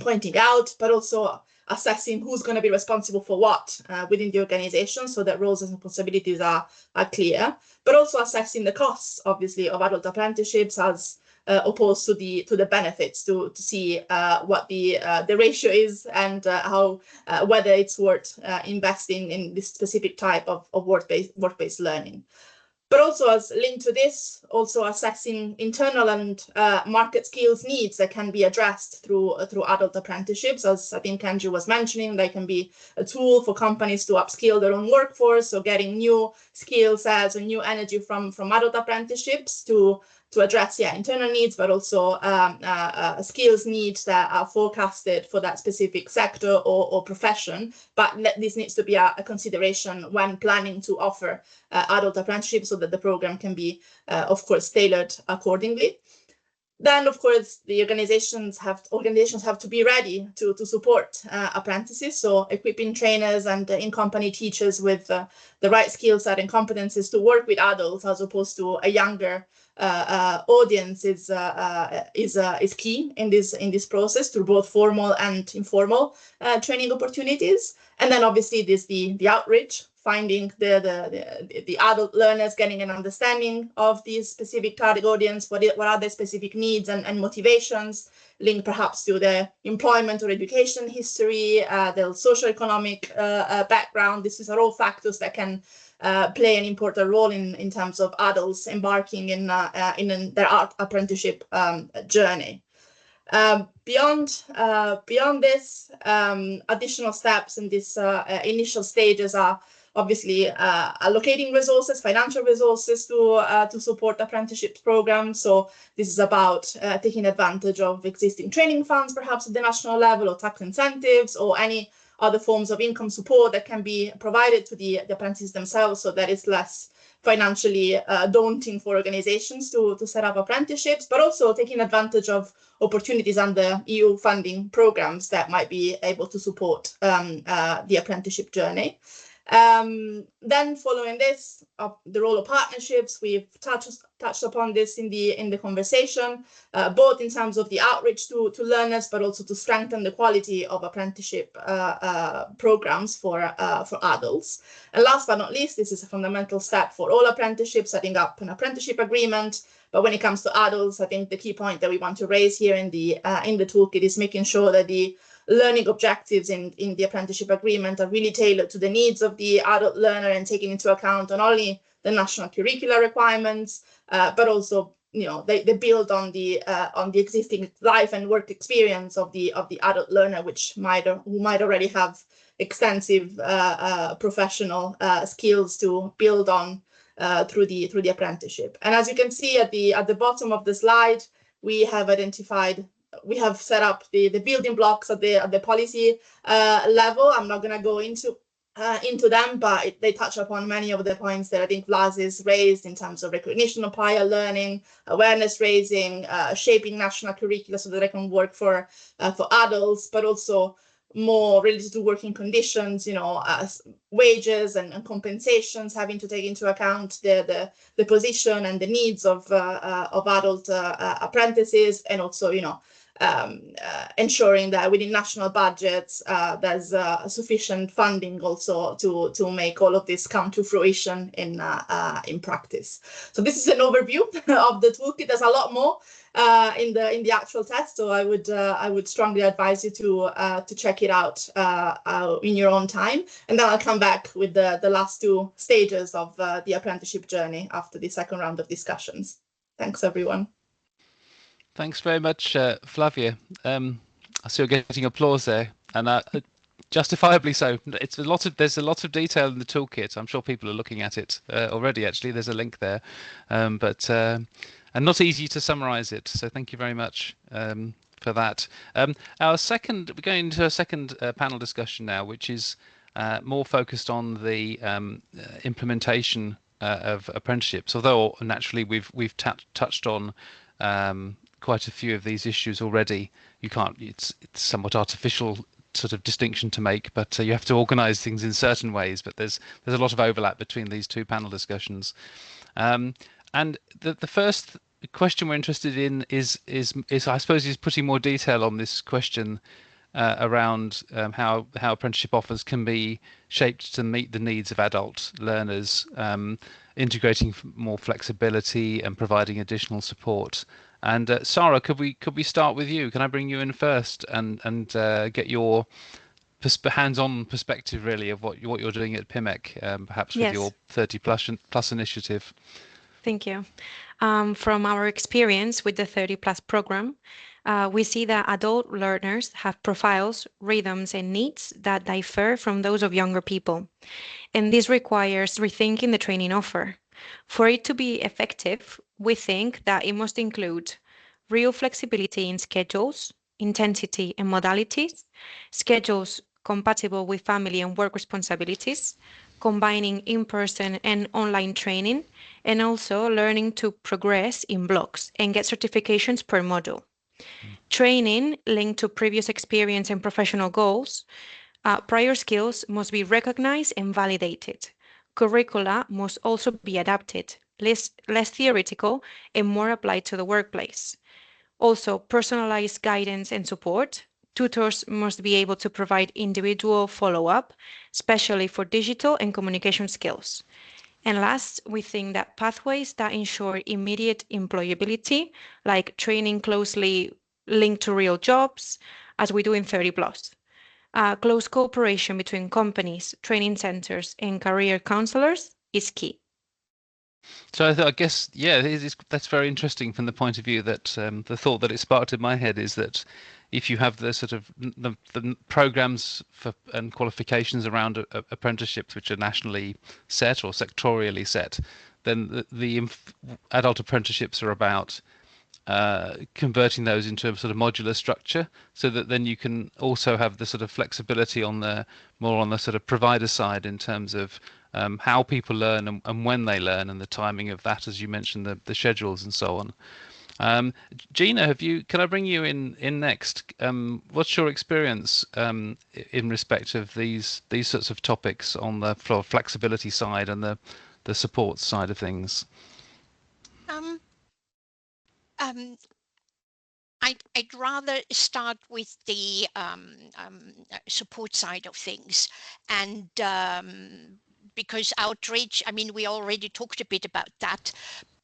pointing out, but also assessing who's going to be responsible for what within the organization, so that roles and responsibilities are clear, but also assessing the costs, obviously, of adult apprenticeships as opposed to the benefits, to see what the ratio is, and how whether it's worth investing in this specific type of work-based learning. But also, as linked to this, also assessing internal and market skills needs that can be addressed through adult apprenticeships. As I think Andrew was mentioning, they can be a tool for companies to upskill their own workforce, so getting new skill sets and new energy from adult apprenticeships to address internal needs, but also skills needs that are forecasted for that specific sector or profession. But this needs to be a consideration when planning to offer adult apprenticeships, so that the program can be, of course, tailored accordingly. Then, of course, the organizations have to be ready to support apprentices, so equipping trainers and in-company teachers with the right skill set and competencies to work with adults as opposed to a younger audience is key in this process, through both formal and informal training opportunities. And then obviously there's the outreach, finding the adult learners, getting an understanding of these specific target audience, what are their specific needs and motivations, linked perhaps to their employment or education history, their socioeconomic background. These are all factors that can play an important role in terms of adults embarking in their art apprenticeship journey. Beyond this, additional steps in this initial stages are obviously allocating resources, financial resources to support apprenticeship programs. So this is about taking advantage of existing training funds, perhaps at the national level, or tax incentives, or any other forms of income support that can be provided to the apprentices themselves, so that it's less financially daunting for organizations to set up apprenticeships, but also taking advantage of opportunities under EU funding programs that might be able to support the apprenticeship journey. Then following this, the role of partnerships, we've touched upon this in the conversation, both in terms of the outreach to learners, but also to strengthen the quality of apprenticeship programs for adults. And last but not least, this is a fundamental step for all apprenticeships, setting up an apprenticeship agreement. But when it comes to adults, I think the key point that we want to raise here in the toolkit is making sure that the learning objectives in the apprenticeship agreement are really tailored to the needs of the adult learner, and taking into account not only the national curricular requirements, but also they build on the existing life and work experience of the adult learner, who might already have extensive professional skills to build on through the apprenticeship. And as you can see at the bottom of the slide, we have set up the building blocks at the policy level. I'm not going to go into them, but they touch upon many of the points that I think Vlas has raised in terms of recognition of prior learning, awareness raising, shaping national curricula so that they can work for adults, but also more related to working conditions, wages and compensations, having to take into account the position and the needs of adult apprentices, and also ensuring that within national budgets there's sufficient funding also to make all of this come to fruition in practice. So this is an overview of the toolkit. There's a lot more in the actual test, so I would strongly advise you to check it out in your own time, and then I'll come back with the last two stages of the apprenticeship journey after the second round of discussions. Thanks, everyone. Thanks very much, Flavia. I see you're getting applause there, and justifiably so. There's a lot of detail in the toolkit. I'm sure people are looking at it already. Actually, there's a link there, and not easy to summarise it. So thank you very much for for that. We're going into a second panel discussion now, which is more focused on the implementation of apprenticeships. Although naturally we've touched on quite a few of these issues already. It's somewhat artificial sort of distinction to make, but you have to organise things in certain ways. But there's a lot of overlap between these two panel discussions. And the first question we're interested in is I suppose is putting more detail on this question around how apprenticeship offers can be shaped to meet the needs of adult learners, integrating more flexibility and providing additional support. And Sarah, could we start with you? Can I bring you in first and get your hands-on perspective really of what you're doing at PIMEC, perhaps with your 30 plus initiative? Thank you. From our experience with the 30 plus program, we see that adult learners have profiles, rhythms, and needs that differ from those of younger people. And this requires rethinking the training offer. For it to be effective, we think that it must include real flexibility in schedules, intensity and modalities, schedules compatible with family and work responsibilities, combining in-person and online training, and also learning to progress in blocks and get certifications per module. Training linked to previous experience and professional goals. Prior skills must be recognized and validated. Curricula must also be adapted, less theoretical and more applied to the workplace. Also, personalized guidance and support. Tutors must be able to provide individual follow-up, especially for digital and communication skills. And last, we think that pathways that ensure immediate employability, like training closely linked to real jobs, as we do in 30 plus. Close cooperation between companies, training centers, and career counselors is key. So I guess, yeah, that's very interesting from the point of view that the thought that it sparked in my head is that if you have the sort of the programs and qualifications around apprenticeships which are nationally set or sectorially set, then the adult apprenticeships are about converting those into a sort of modular structure, so that then you can also have the sort of flexibility on the sort of provider side in terms of how people learn and when they learn, and the timing of that, as you mentioned, the schedules and so on. Gina, can I bring you in next? What's your experience in respect of these sorts of topics on the flexibility side and the support side of things? I'd rather start with the support side of things, and because outreach, I mean, we already talked a bit about that,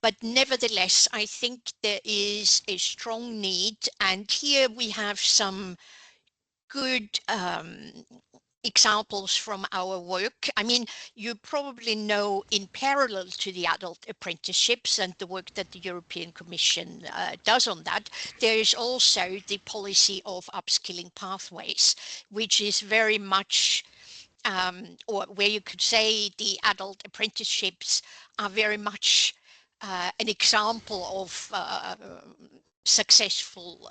but nevertheless, I think there is a strong need, and here we have some good examples from our work. I mean, you probably know, in parallel to the adult apprenticeships and the work that the European Commission does on that, there is also the policy of upskilling pathways, which is very much or where you could say the adult apprenticeships are very much an example of successful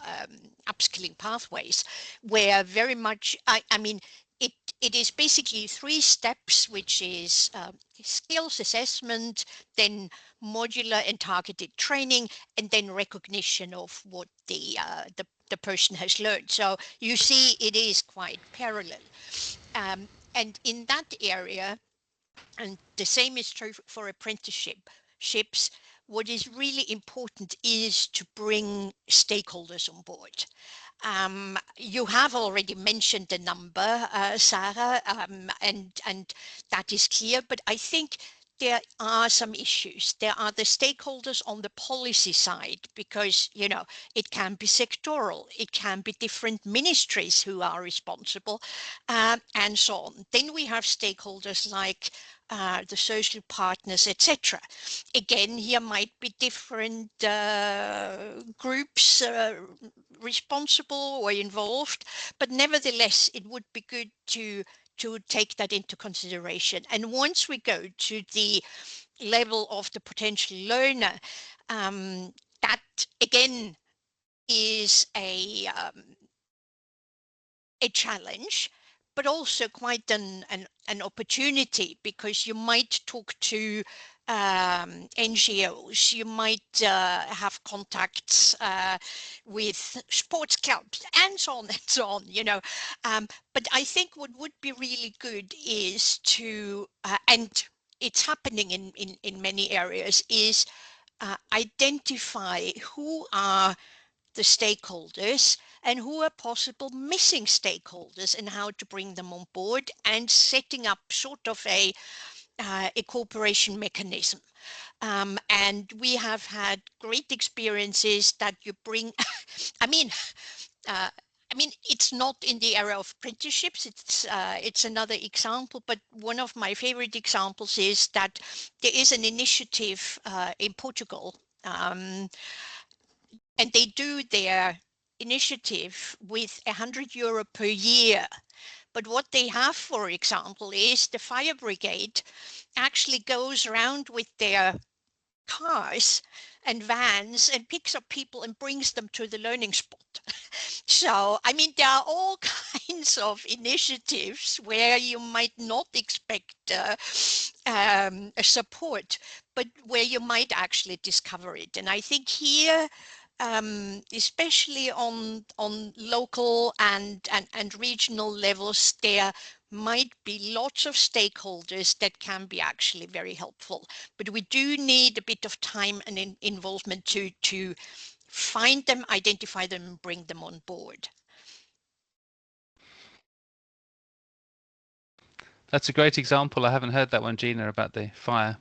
upskilling pathways, where very much, I mean, it is basically 3 steps, which is skills assessment, then modular and targeted training, and then recognition of what the person has learned. So you see, it is quite parallel. And in that area, and the same is true for apprenticeships, what is really important is to bring stakeholders on board. You have already mentioned the number, Sarah, and that is clear, but I think there are some issues. There are the stakeholders on the policy side, because, you know, it can be sectoral, it can be different ministries who are responsible, and so on. Then we have stakeholders like the social partners, etc. Again, here might be different groups responsible or involved, but nevertheless, it would be good to take that into consideration. And once we go to the level of the potential learner, that again is a challenge, but also quite an opportunity, because you might talk to NGOs, you might have contacts with sports clubs and so on and so on, you know. But I think what would be really good is to, and it's happening in many areas, is identify who are the stakeholders and who are possible missing stakeholders and how to bring them on board, and setting up sort of a cooperation mechanism. And we have had great experiences that you bring, I mean, it's not in the area of apprenticeships, it's another example, but one of my favorite examples is that there is an initiative in Portugal, and they do their initiative with €100 per year. But what they have, for example, is the fire brigade actually goes around with their cars and vans and picks up people and brings them to the learning spot. So, I mean, there are all kinds of initiatives where you might not expect support, but where you might actually discover it. And I think here, especially on local and regional levels, there might be lots of stakeholders that can be actually very helpful. But we do need a bit of time and involvement to find them, identify them, and bring them on board. That's a great example. I haven't heard that one, Gina, about the fire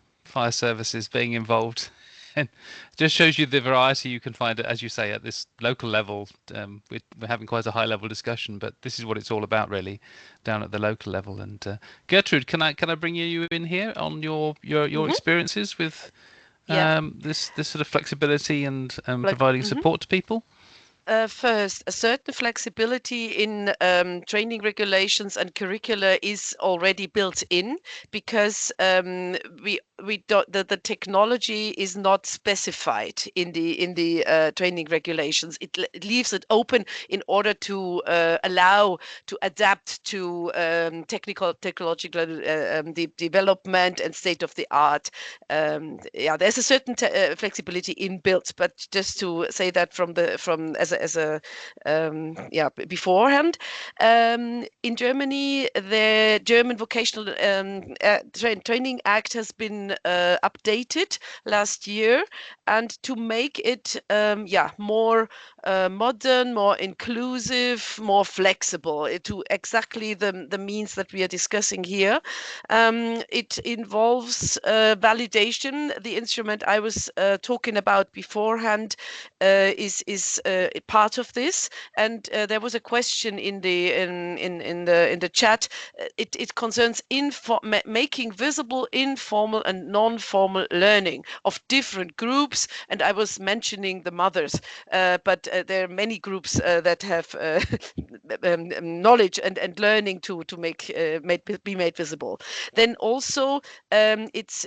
services being involved. And it just shows you the variety you can find, as you say, at this local level. We're having quite a high level discussion, but this is what it's all about, really, down at the local level. And Gertrude, can I bring you in here on your experiences with this sort of flexibility and providing support to people? First, a certain flexibility in training regulations and curricula is already built in, because the technology is not specified in the training regulations. It leaves it open in order to allow to adapt to technological development and state of the art. There's a certain flexibility inbuilt, but just to say that beforehand. In Germany, the German Vocational Training Act has been updated last year, and to make it more modern, more inclusive, more flexible, to exactly the means that we are discussing here. It involves validation. The instrument I was talking about beforehand is part of this, and there was a question in the chat. It concerns making visible informal and non-formal learning of different groups, and I was mentioning the mothers, but there are many groups that have knowledge and learning to be made visible. Then also it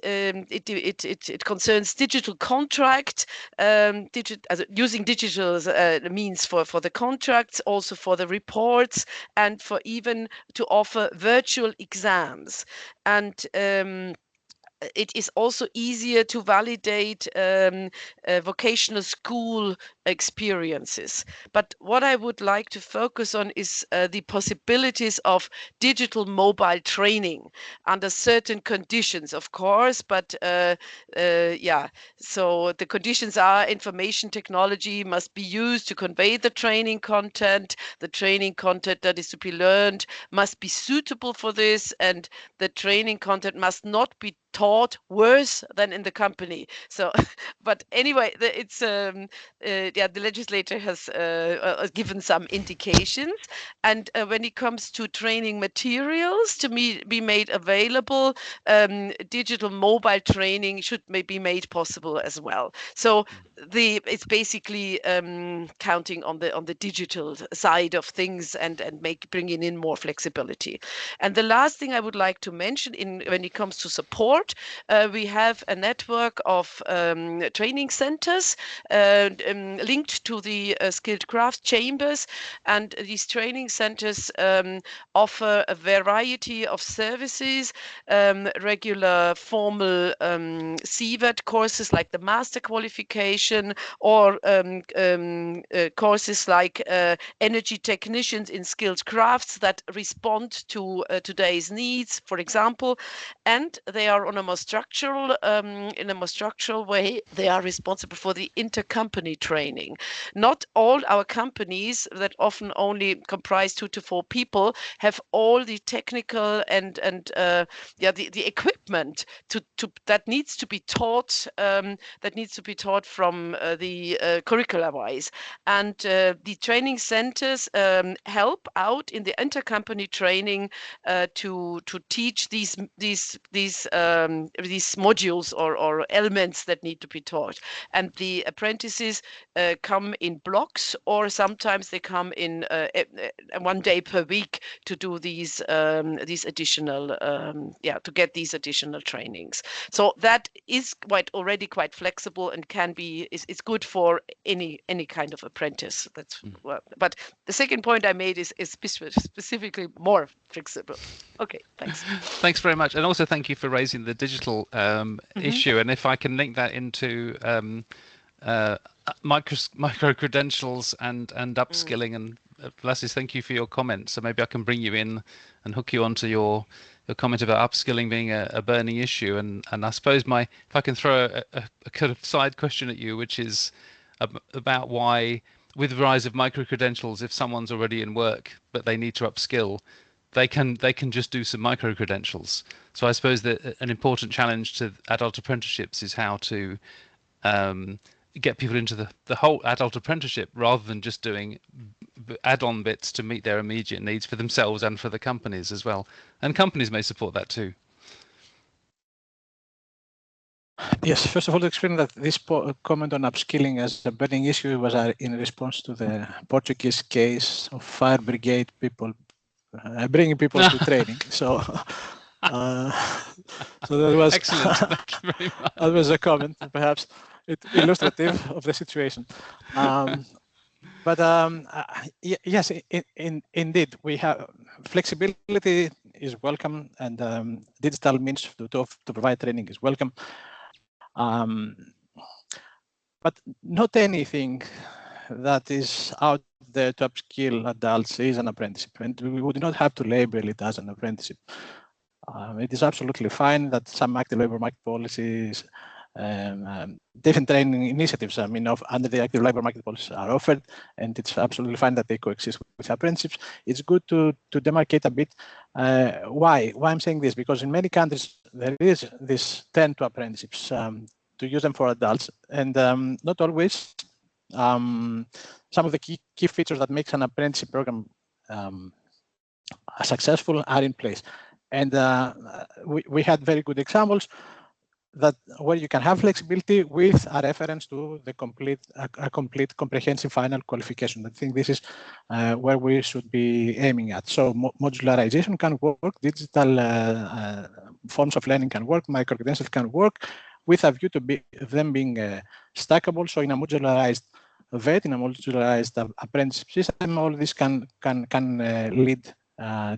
concerns digital contract, using digital means for the contracts, also for the reports, and for even to offer virtual exams. And it is also easier to validate vocational school experiences. But what I would like to focus on is the possibilities of digital mobile training under certain conditions, of course. But so the conditions are: information technology must be used to convey the training content. The training content that is to be learned must be suitable for this, and the training content must not be taught worse than in the company. So, but anyway, the legislator has given some indications, and when it comes to training materials to be made available, digital mobile training should be made possible as well. So it's basically counting on the digital side of things and bringing in more flexibility. And the last thing I would like to mention when it comes to support, we have a network of training centers linked to the skilled craft chambers, and these training centers offer a variety of services, regular formal CVET courses like the master qualification, or courses like energy technicians in skilled crafts that respond to today's needs, for example. And they are on a more structural, in a more structural way, they are responsible for the intercompany training. Not all our companies, that often only comprise 2 to 4 people, have all the technical and the equipment that needs to be taught, from the curricula wise. And the training centers help out in the intercompany training to teach these modules or elements that need to be taught. And the apprentices come in blocks, or sometimes they come in 1 day per week to do these additional to get these additional trainings. So that is already quite flexible and is good for any kind of apprentice. That's but the second point I made is specifically more flexible. Okay, thanks. Thanks very much, and also thank you for raising the digital issue. And if I can link that into micro credentials and upskilling, and Vlasis, thank you for your comments. So maybe I can bring you in and hook you onto your comment about upskilling being a burning issue. And I suppose if I can throw a kind of side question at you, which is about why, with the rise of micro credentials, if someone's already in work but they need to upskill, they can just do some micro credentials. So I suppose that an important challenge to adult apprenticeships is how to get people into the whole adult apprenticeship, rather than just doing add-on bits to meet their immediate needs for themselves and for the companies as well. And companies may support that too. Yes, first of all, to explain that this comment on upskilling as a burning issue was in response to the Portuguese case of fire brigade people bringing people to training. So, so that was excellent. Thank you very much. That was a comment, perhaps illustrative of the situation. But yes, indeed, we have flexibility is welcome, and digital means to provide training is welcome. But not anything that is out there to upskill adults is an apprenticeship, and we would not have to label it as an apprenticeship. It is absolutely fine that some active labor market policies, different training initiatives, under the active labor market policies are offered, and it's absolutely fine that they coexist with apprenticeships. It's good to demarcate a bit. Why I'm saying this? Because in many countries there is this trend to apprenticeships, to use them for adults, and not always. Some of the key features that makes an apprenticeship program successful are in place, and we had very good examples that where you can have flexibility with a reference to the complete comprehensive final qualification. I think this is where we should be aiming at. So modularization can work, digital forms of learning can work, micro-credentials can work, with a view to them being stackable. So in a modularized VET, in a modularized apprenticeship system, all this can lead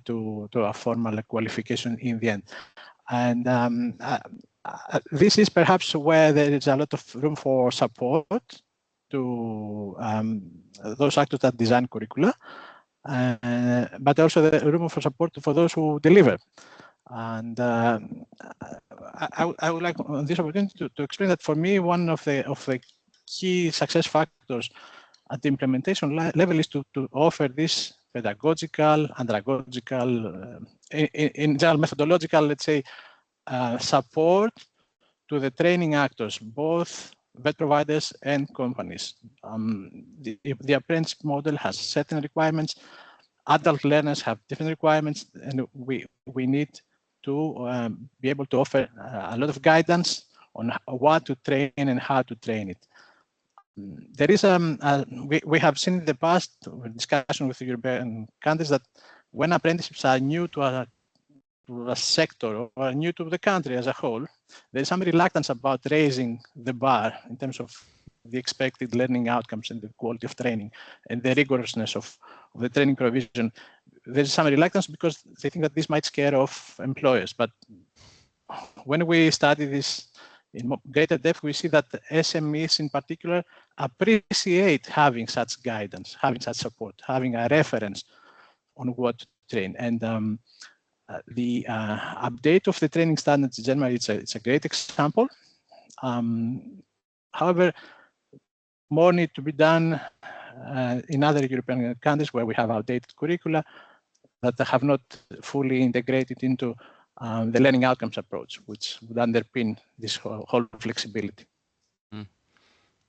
to a formal qualification in the end. And this is perhaps where there is a lot of room for support to those actors that design curricula, but also the room for support for those who deliver. And I would like on this opportunity to explain that for me, one of the key success factors at the implementation level is to offer this pedagogical, andragogical, in general methodological, let's say, support to the training actors, both VET providers and companies. The apprenticeship model has certain requirements. Adult learners have different requirements, and we need to be able to offer a lot of guidance on what to train and how to train it. There is we have seen in the past discussion with European countries that when apprenticeships are new to a sector or new to the country as a whole, there is some reluctance about raising the bar in terms of the expected learning outcomes and the quality of training and the rigorousness of the training provision. There's some reluctance because they think that this might scare off employers. But when we study this in greater depth, we see that SMEs in particular appreciate having such guidance, having such support, having a reference on what to train. And the update of the training standards in Germany, it's a great example. However, more need to be done in other European countries where we have outdated curricula that have not fully integrated into the learning outcomes approach, which would underpin this whole flexibility.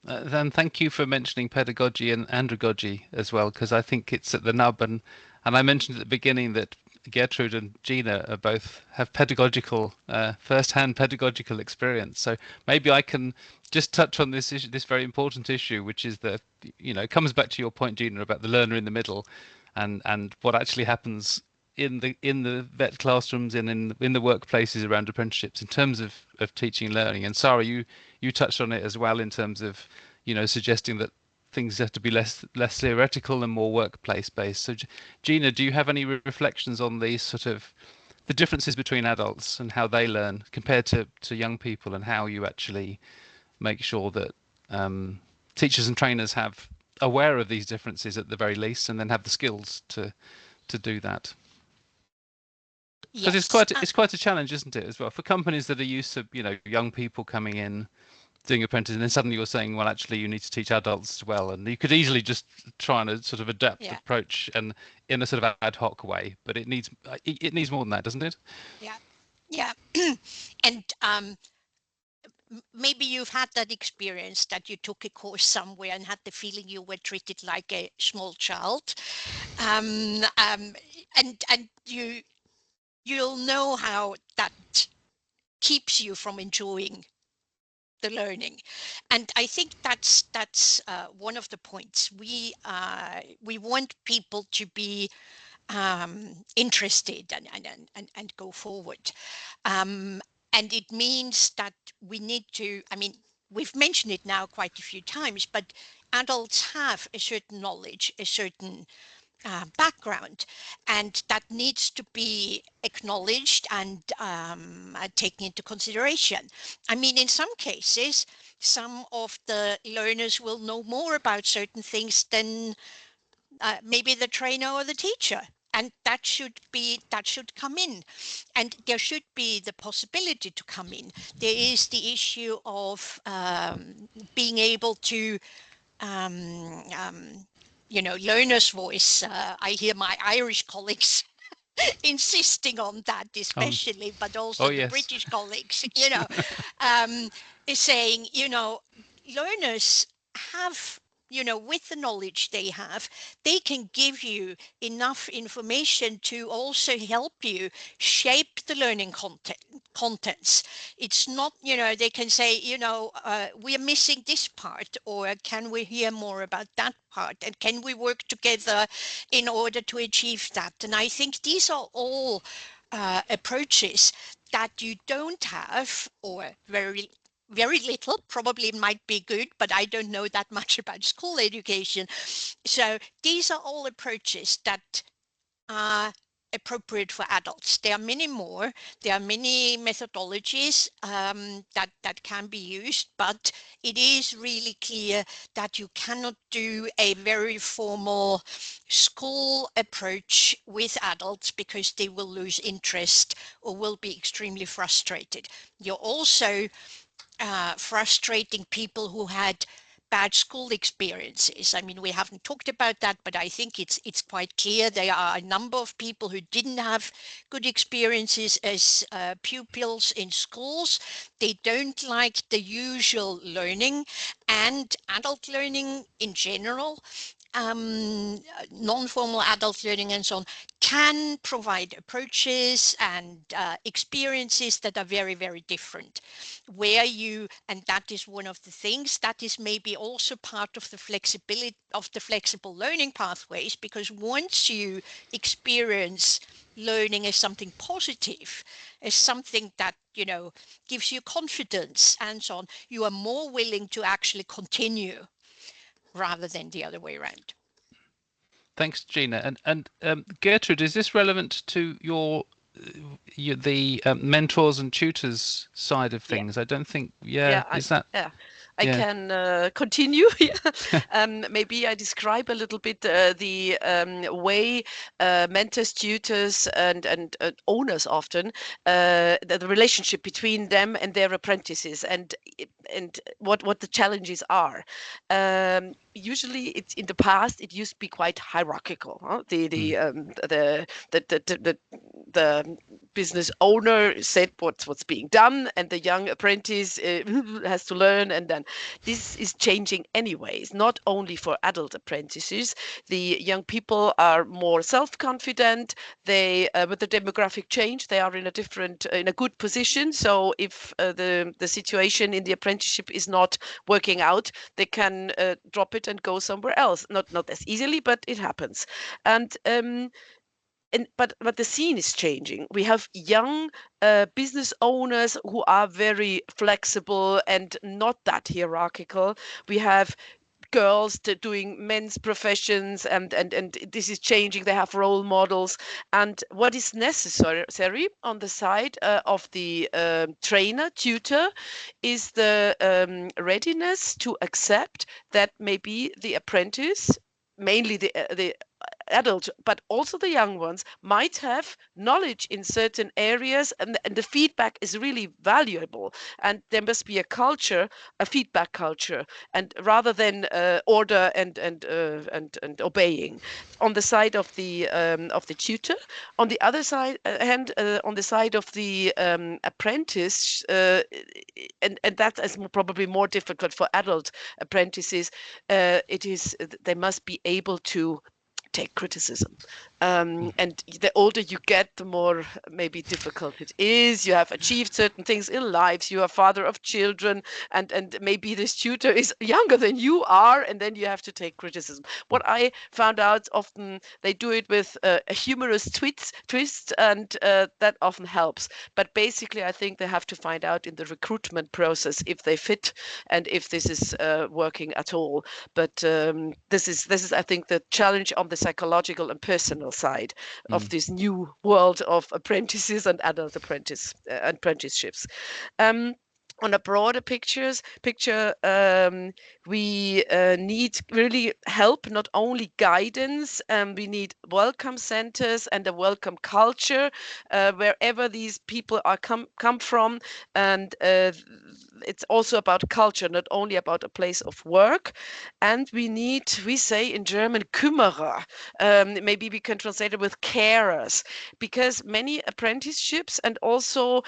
Then thank you for mentioning pedagogy and andragogy as well, because I think it's at the nub. And I mentioned at the beginning that Gertrude and Gina are both have pedagogical, first-hand pedagogical experience. So maybe I can just touch on this issue, this very important issue, which is that, it comes back to your point, Gina, about the learner in the middle, and what actually happens in the vet classrooms and in the workplaces around apprenticeships in terms of teaching and learning. And Sarah, you touched on it as well in terms of suggesting that things have to be less theoretical and more workplace based. So Gina, do you have any reflections on these sort of the differences between adults and how they learn compared to young people, and how you actually make sure that teachers and trainers have aware of these differences at the very least, and then have the skills to do that? Because it's quite a challenge, isn't it, as well, for companies that are used to young people coming in doing apprentice, and then suddenly you're saying, well, actually you need to teach adults as well, and you could easily just try and sort of adapt the approach and in a sort of ad hoc way, but it needs more than that, doesn't it? Yeah. And maybe you've had that experience that you took a course somewhere and had the feeling you were treated like a small child, and you'll know how that keeps you from enjoying the learning. And I think that's one of the points. We want people to be interested and go forward. And it means that we need to, we've mentioned it now quite a few times, but adults have a certain knowledge, a certain background, and that needs to be acknowledged and taken into consideration. In some cases, some of the learners will know more about certain things than maybe the trainer or the teacher, and that should come in, and there should be the possibility to come in. There is the issue of being able to learner's voice. I hear my Irish colleagues insisting on that, especially, but also the British colleagues, is saying, learners have, with the knowledge they have, they can give you enough information to also help you shape the learning contents. It's not, they can say, we are missing this part, or can we hear more about that part, and can we work together in order to achieve that? And I think these are all approaches that you don't have, or very little. Probably might be good, but I don't know that much about school education. So these are all approaches that are appropriate for adults. There are many more. There are many methodologies that can be used, but it is really clear that you cannot do a very formal school approach with adults, because they will lose interest or will be extremely frustrated. You're also frustrating people who had bad school experiences. We haven't talked about that, but I think it's quite clear there are a number of people who didn't have good experiences as pupils in schools. They don't like the usual learning and adult learning in general. non-formal adult learning and so on, can provide approaches and experiences that are very, very different. Where you, and that is one of the things that is maybe also part of the flexibility of the flexible learning pathways, because once you experience learning as something positive, as something that, you know, gives you confidence and so on, you are more willing to actually continue rather than the other way around. Thanks, Gina. And Gertrude, is this relevant to the mentors and tutors side of Yeah. things? I don't think. I Yeah. can continue. Maybe I describe a little bit the way mentors, tutors, and owners often the relationship between them and their apprentices, and what the challenges are. Usually, it's in the past. It used to be quite hierarchical. Huh? The business owner said what's being done, and the young apprentice has to learn, and then this is changing anyways, not only for adult apprentices. The young people are more self-confident. They with the demographic change, they are in a good position. So if the situation in the apprenticeship is not working out, they can drop it and go somewhere else. Not as easily, but it happens. And but the scene is changing. We have young business owners who are very flexible and not that hierarchical. We have girls doing men's professions, and this is changing. They have role models, and what is necessary on the side of the trainer, tutor, is the readiness to accept that maybe the apprentice, mainly the adult, but also the young ones, might have knowledge in certain areas, and the feedback is really valuable. And there must be a feedback culture, and rather than order and obeying. On the side of the tutor, on the other side on the side of the apprentice, and that is probably more difficult for adult apprentices. They must be able to take criticism. And the older you get, the more maybe difficult it is. You have achieved certain things in life. You are father of children, and maybe this tutor is younger than you are, and then you have to take criticism. What I found out, often they do it with a humorous twist, and that often helps. But basically, I think they have to find out in the recruitment process if they fit and if this is working at all. But this is, I think, the challenge on the psychological and personal side of this new world of apprentices and adult apprenticeships. On a broader picture, we need really help, not only guidance. We need welcome centers and a welcome culture wherever these people are come from, and it's also about culture, not only about a place of work. And we say in German Kümmerer, maybe we can translate it with carers, because many apprenticeships and also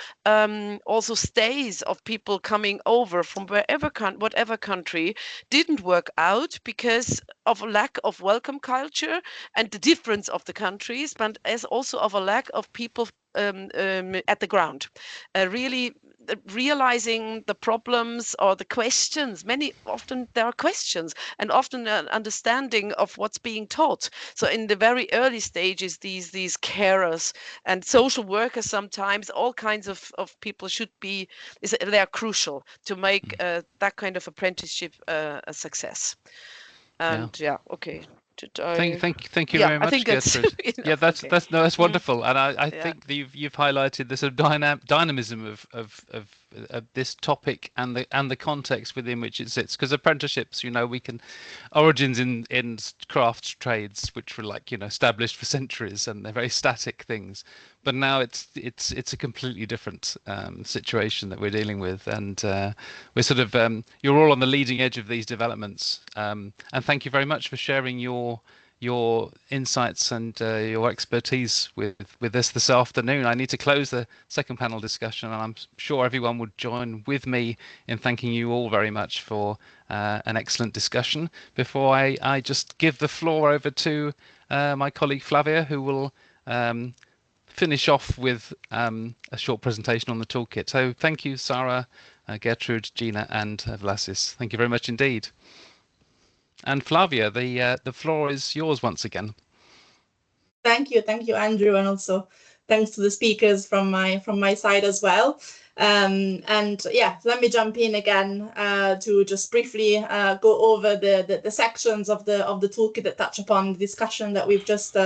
stays of people coming over from whatever country didn't work out because of a lack of welcome culture and the difference of the countries, but as also of a lack of people at the ground, really realizing the problems or the questions. Often there are questions, and often an understanding of what's being taught. So in the very early stages, these carers and social workers, sometimes all kinds of people they are crucial to make that kind of apprenticeship a success. And okay. Thank you very much, Gertrude. That's wonderful, and I think that you've highlighted the sort of dynamism of this topic and the context within which it sits. Because apprenticeships, we can origins in craft trades, which were established for centuries, and they're very static things. But now it's a completely different situation that we're dealing with, and we're sort of you're all on the leading edge of these developments. And thank you very much for sharing your your insights and your expertise with this afternoon. I need to close the second panel discussion, and I'm sure everyone would join with me in thanking you all very much for an excellent discussion. Before I just give the floor over to my colleague Flavia, who will finish off with a short presentation on the toolkit. So thank you, Sarah, Gertrude, Gina, and Vlasis. Thank you very much indeed. And Flavia, the floor is yours once again. Thank you, Andrew, and also thanks to the speakers from my side as well. And yeah, let me jump in again to just briefly go over the sections of the toolkit that touch upon the discussion that we've just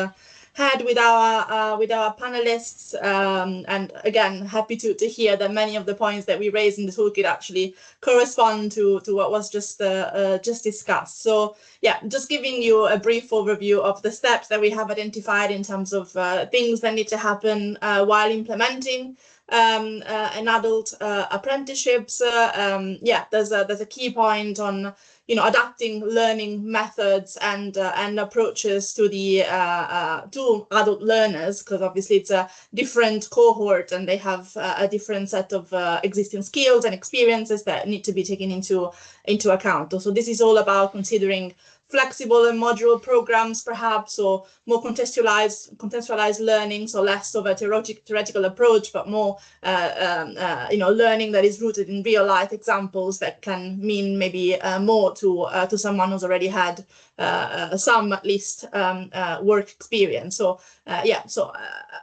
had with our panelists, and again, happy to hear that many of the points that we raised in the toolkit actually correspond to what was just discussed. So yeah, just giving you a brief overview of the steps that we have identified in terms of things that need to happen while implementing an adult apprenticeships. Yeah, there's a key point on adapting learning methods and approaches to the to adult learners, because obviously it's a different cohort and they have a different set of existing skills and experiences that need to be taken into account. So this is all about considering flexible and modular programs, perhaps, or more contextualized learning, so less of a theoretical approach, but more learning that is rooted in real life examples that can mean maybe more to someone who's already had some, at least, work experience. So yeah, so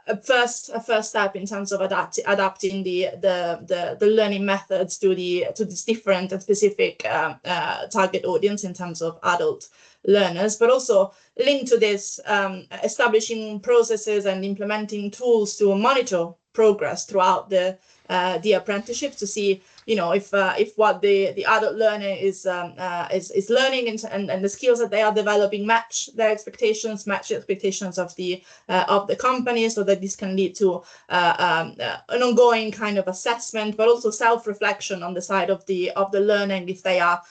a first step in terms of adapting the learning methods to this different and specific target audience in terms of adult learners, but also linked to this, establishing processes and implementing tools to monitor progress throughout the apprenticeship to see, if what the adult learner is learning and the skills that they are developing match their expectations, match the expectations of the company, so that this can lead to an ongoing kind of assessment, but also self-reflection on the side of the learning, if they are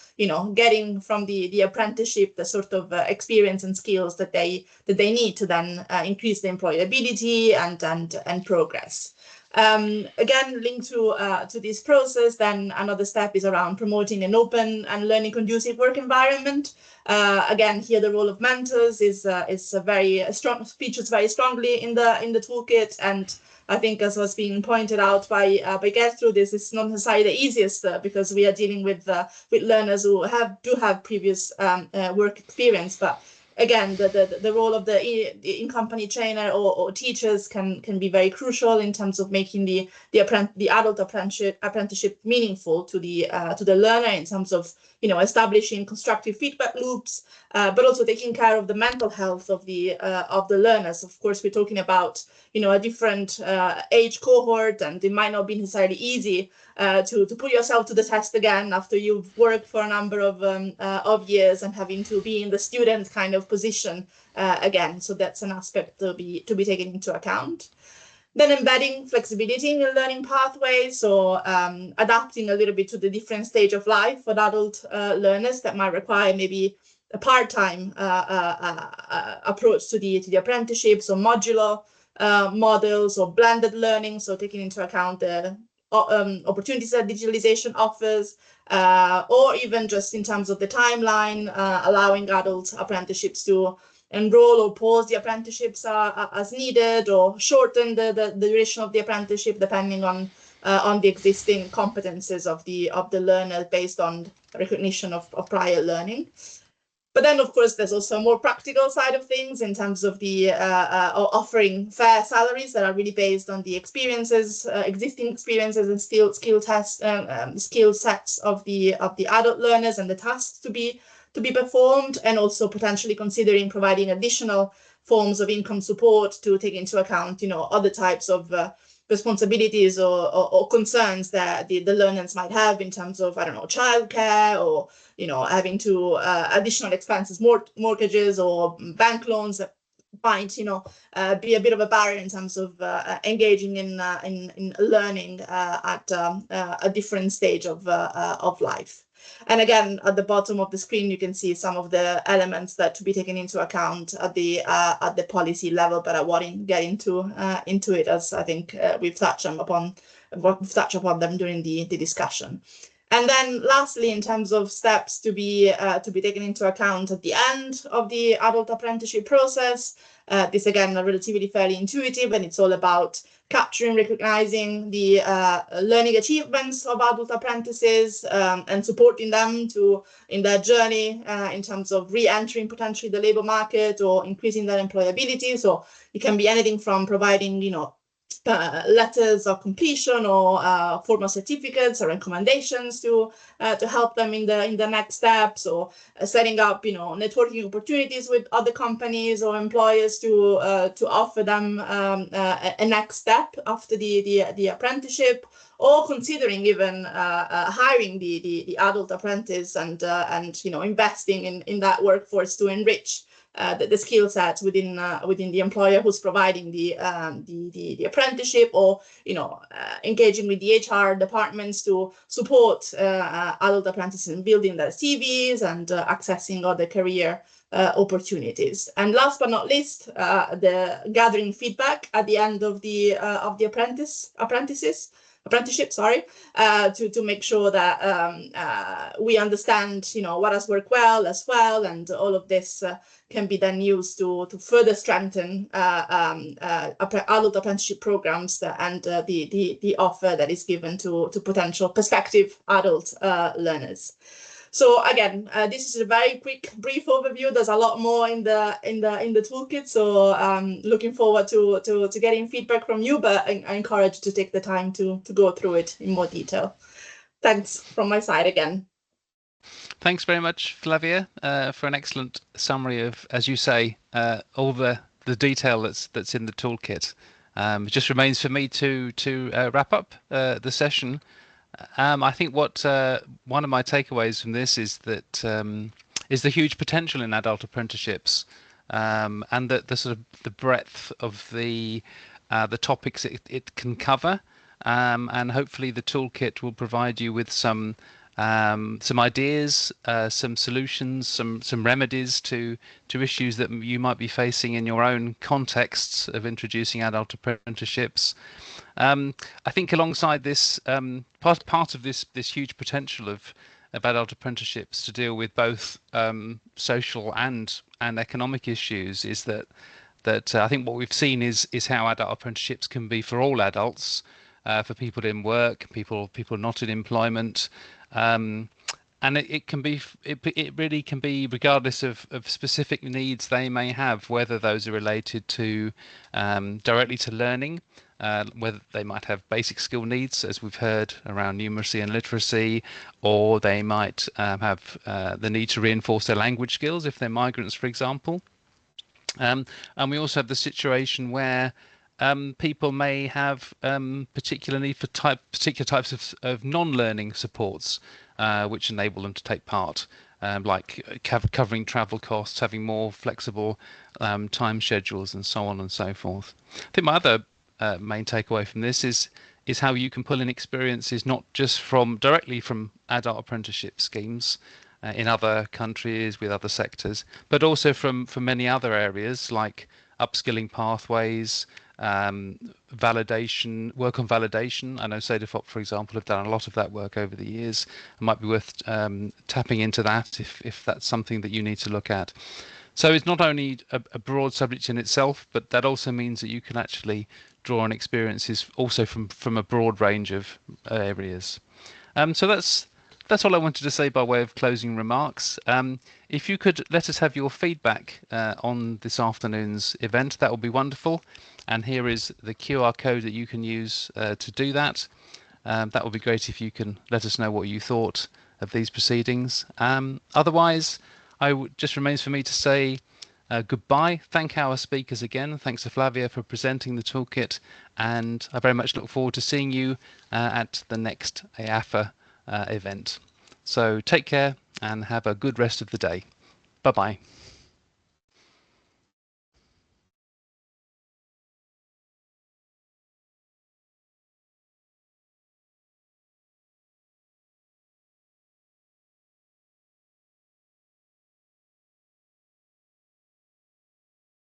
getting from the apprenticeship the sort of experience and skills that they need to then increase the employability and progress. Again, linked to this process, then another step is around promoting an open and learning conducive work environment. Again, here the role of mentors is a very strong, features very strongly in the toolkit, and I think, as was being pointed out by Gertrude, this is not necessarily the easiest because we are dealing with learners who do have previous work experience, but again, the role of the in-company trainer or teachers can be very crucial in terms of making the adult apprenticeship meaningful to the learner, in terms of establishing constructive feedback loops, but also taking care of the mental health of the learners. Of course, we're talking about a different age cohort, and it might not be necessarily easy to put yourself to the test again after you've worked for a number of years and having to be in the student kind of position again. So that's an aspect to be taken into account. Then embedding flexibility in your learning pathways, so adapting a little bit to the different stage of life for adult learners that might require maybe a part-time approach to the apprenticeships, or modular models, or blended learning, so taking into account the opportunities that digitalization offers, or even just in terms of the timeline, allowing adult apprenticeships to enroll or pause the apprenticeships as needed, or shorten the duration of the apprenticeship depending on the existing competences of the learner based on recognition of prior learning. But then, of course, there's also a more practical side of things in terms of the offering fair salaries that are really based on the experiences, existing experiences and skill sets of the adult learners and the tasks to be performed, and also potentially considering providing additional forms of income support to take into account, other types of responsibilities or concerns that the learners might have in terms of, I don't know, childcare, or having to additional expenses, mortgages or bank loans that might be a bit of a barrier in terms of engaging in learning at a different stage of life. And again, at the bottom of the screen, you can see some of the elements that to be taken into account at the policy level, but I won't get into it, as I think we've touched upon them during the discussion. And then lastly, in terms of steps to be taken into account at the end of the adult apprenticeship process, this again are relatively fairly intuitive, and it's all about capturing, recognizing the learning achievements of adult apprentices and supporting them in their journey in terms of re-entering potentially the labor market or increasing their employability. So it can be anything from providing, letters of completion or formal certificates or recommendations to help them in the next steps, or setting up networking opportunities with other companies or employers to offer them a next step after the apprenticeship, or considering even hiring the adult apprentice and investing in that workforce to enrich the skill sets within the employer who's providing the apprenticeship, or engaging with the HR departments to support adult apprentices in building their CVs and accessing other career opportunities. And last but not least, the gathering feedback at the end of the apprenticeship, to make sure that we understand what has worked well as well, and all of this can be then used to further strengthen adult apprenticeship programs and the offer that is given to potential prospective adult learners. So again, this is a very quick, brief overview. There's a lot more in the toolkit. So looking forward to getting feedback from you, but I encourage you to take the time to go through it in more detail. Thanks from my side again. Thanks very much, Flavia, for an excellent summary of, as you say, all the detail that's in the toolkit. It just remains for me to wrap up the session. I think what one of my takeaways from this is that is the huge potential in adult apprenticeships, and that the sort of the breadth of the topics it can cover, and hopefully the toolkit will provide you with some ideas, some solutions, some remedies to issues that you might be facing in your own contexts of introducing adult apprenticeships. I think alongside this, part of this huge potential of adult apprenticeships to deal with both social and economic issues is that I think what we've seen is how adult apprenticeships can be for all adults, for people in work, people not in employment. And it really can be regardless of specific needs they may have, whether those are related to directly to learning, whether they might have basic skill needs, as we've heard, around numeracy and literacy, or they might have the need to reinforce their language skills if they're migrants, for example. And we also have the situation where people may have particular need for particular types of non-learning supports, which enable them to take part, like covering travel costs, having more flexible time schedules, and so on and so forth. I think my other main takeaway from this is how you can pull in experiences not just directly from adult apprenticeship schemes in other countries with other sectors, but also from many other areas like upskilling pathways, validation, work on validation. I know Cedefop, for example, have done a lot of that work over the years. It might be worth tapping into that if that's something that you need to look at. So it's not only a broad subject in itself, but that also means that you can actually draw on experiences also from a broad range of areas. So that's all I wanted to say by way of closing remarks. If you could let us have your feedback on this afternoon's event, that would be wonderful. And here is the QR code that you can use to do that. That would be great if you can let us know what you thought of these proceedings. Otherwise, just remains for me to say goodbye. Thank our speakers again. Thanks to Flavia for presenting the toolkit. And I very much look forward to seeing you at the next EAfA event. So take care and have a good rest of the day. Bye-bye.